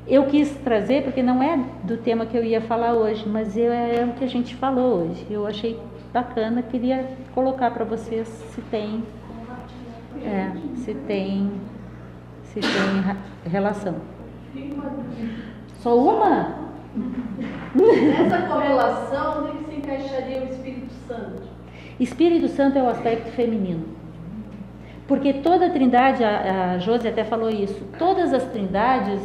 Eu quis trazer porque não é do tema que eu ia falar hoje, mas é o que a gente falou hoje. Eu achei bacana, queria colocar para vocês se tem relação. Só uma? Nessa correlação, onde que se encaixaria o Espírito Santo? Espírito Santo é o aspecto feminino. Porque toda a trindade, a Josi até falou isso, todas as trindades,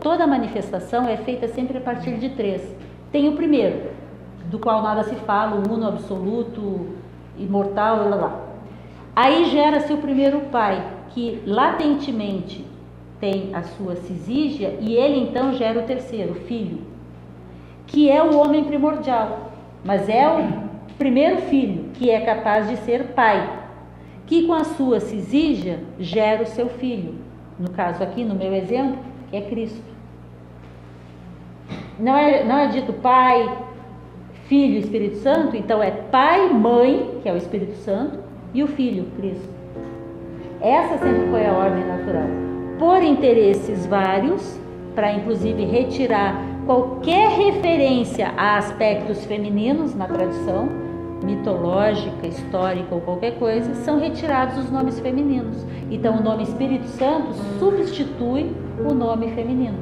toda a manifestação é feita sempre a partir de 3. Tem o primeiro, do qual nada se fala, o uno absoluto, imortal, lá. Aí gera-se o primeiro pai, que latentemente tem a sua cisígia, e ele então gera o terceiro, o filho, que é o homem primordial, mas é o primeiro filho, que é capaz de ser pai, que com a sua cisígia gera o seu filho. No caso aqui, no meu exemplo, é Cristo. Não é dito pai, filho e Espírito Santo, então é pai, mãe, que é o Espírito Santo, e o filho, Cristo. Essa sempre foi a ordem natural. Por interesses vários, para inclusive retirar qualquer referência a aspectos femininos na tradição, mitológica, histórica ou qualquer coisa, são retirados os nomes femininos. Então o nome Espírito Santo substitui o nome feminino.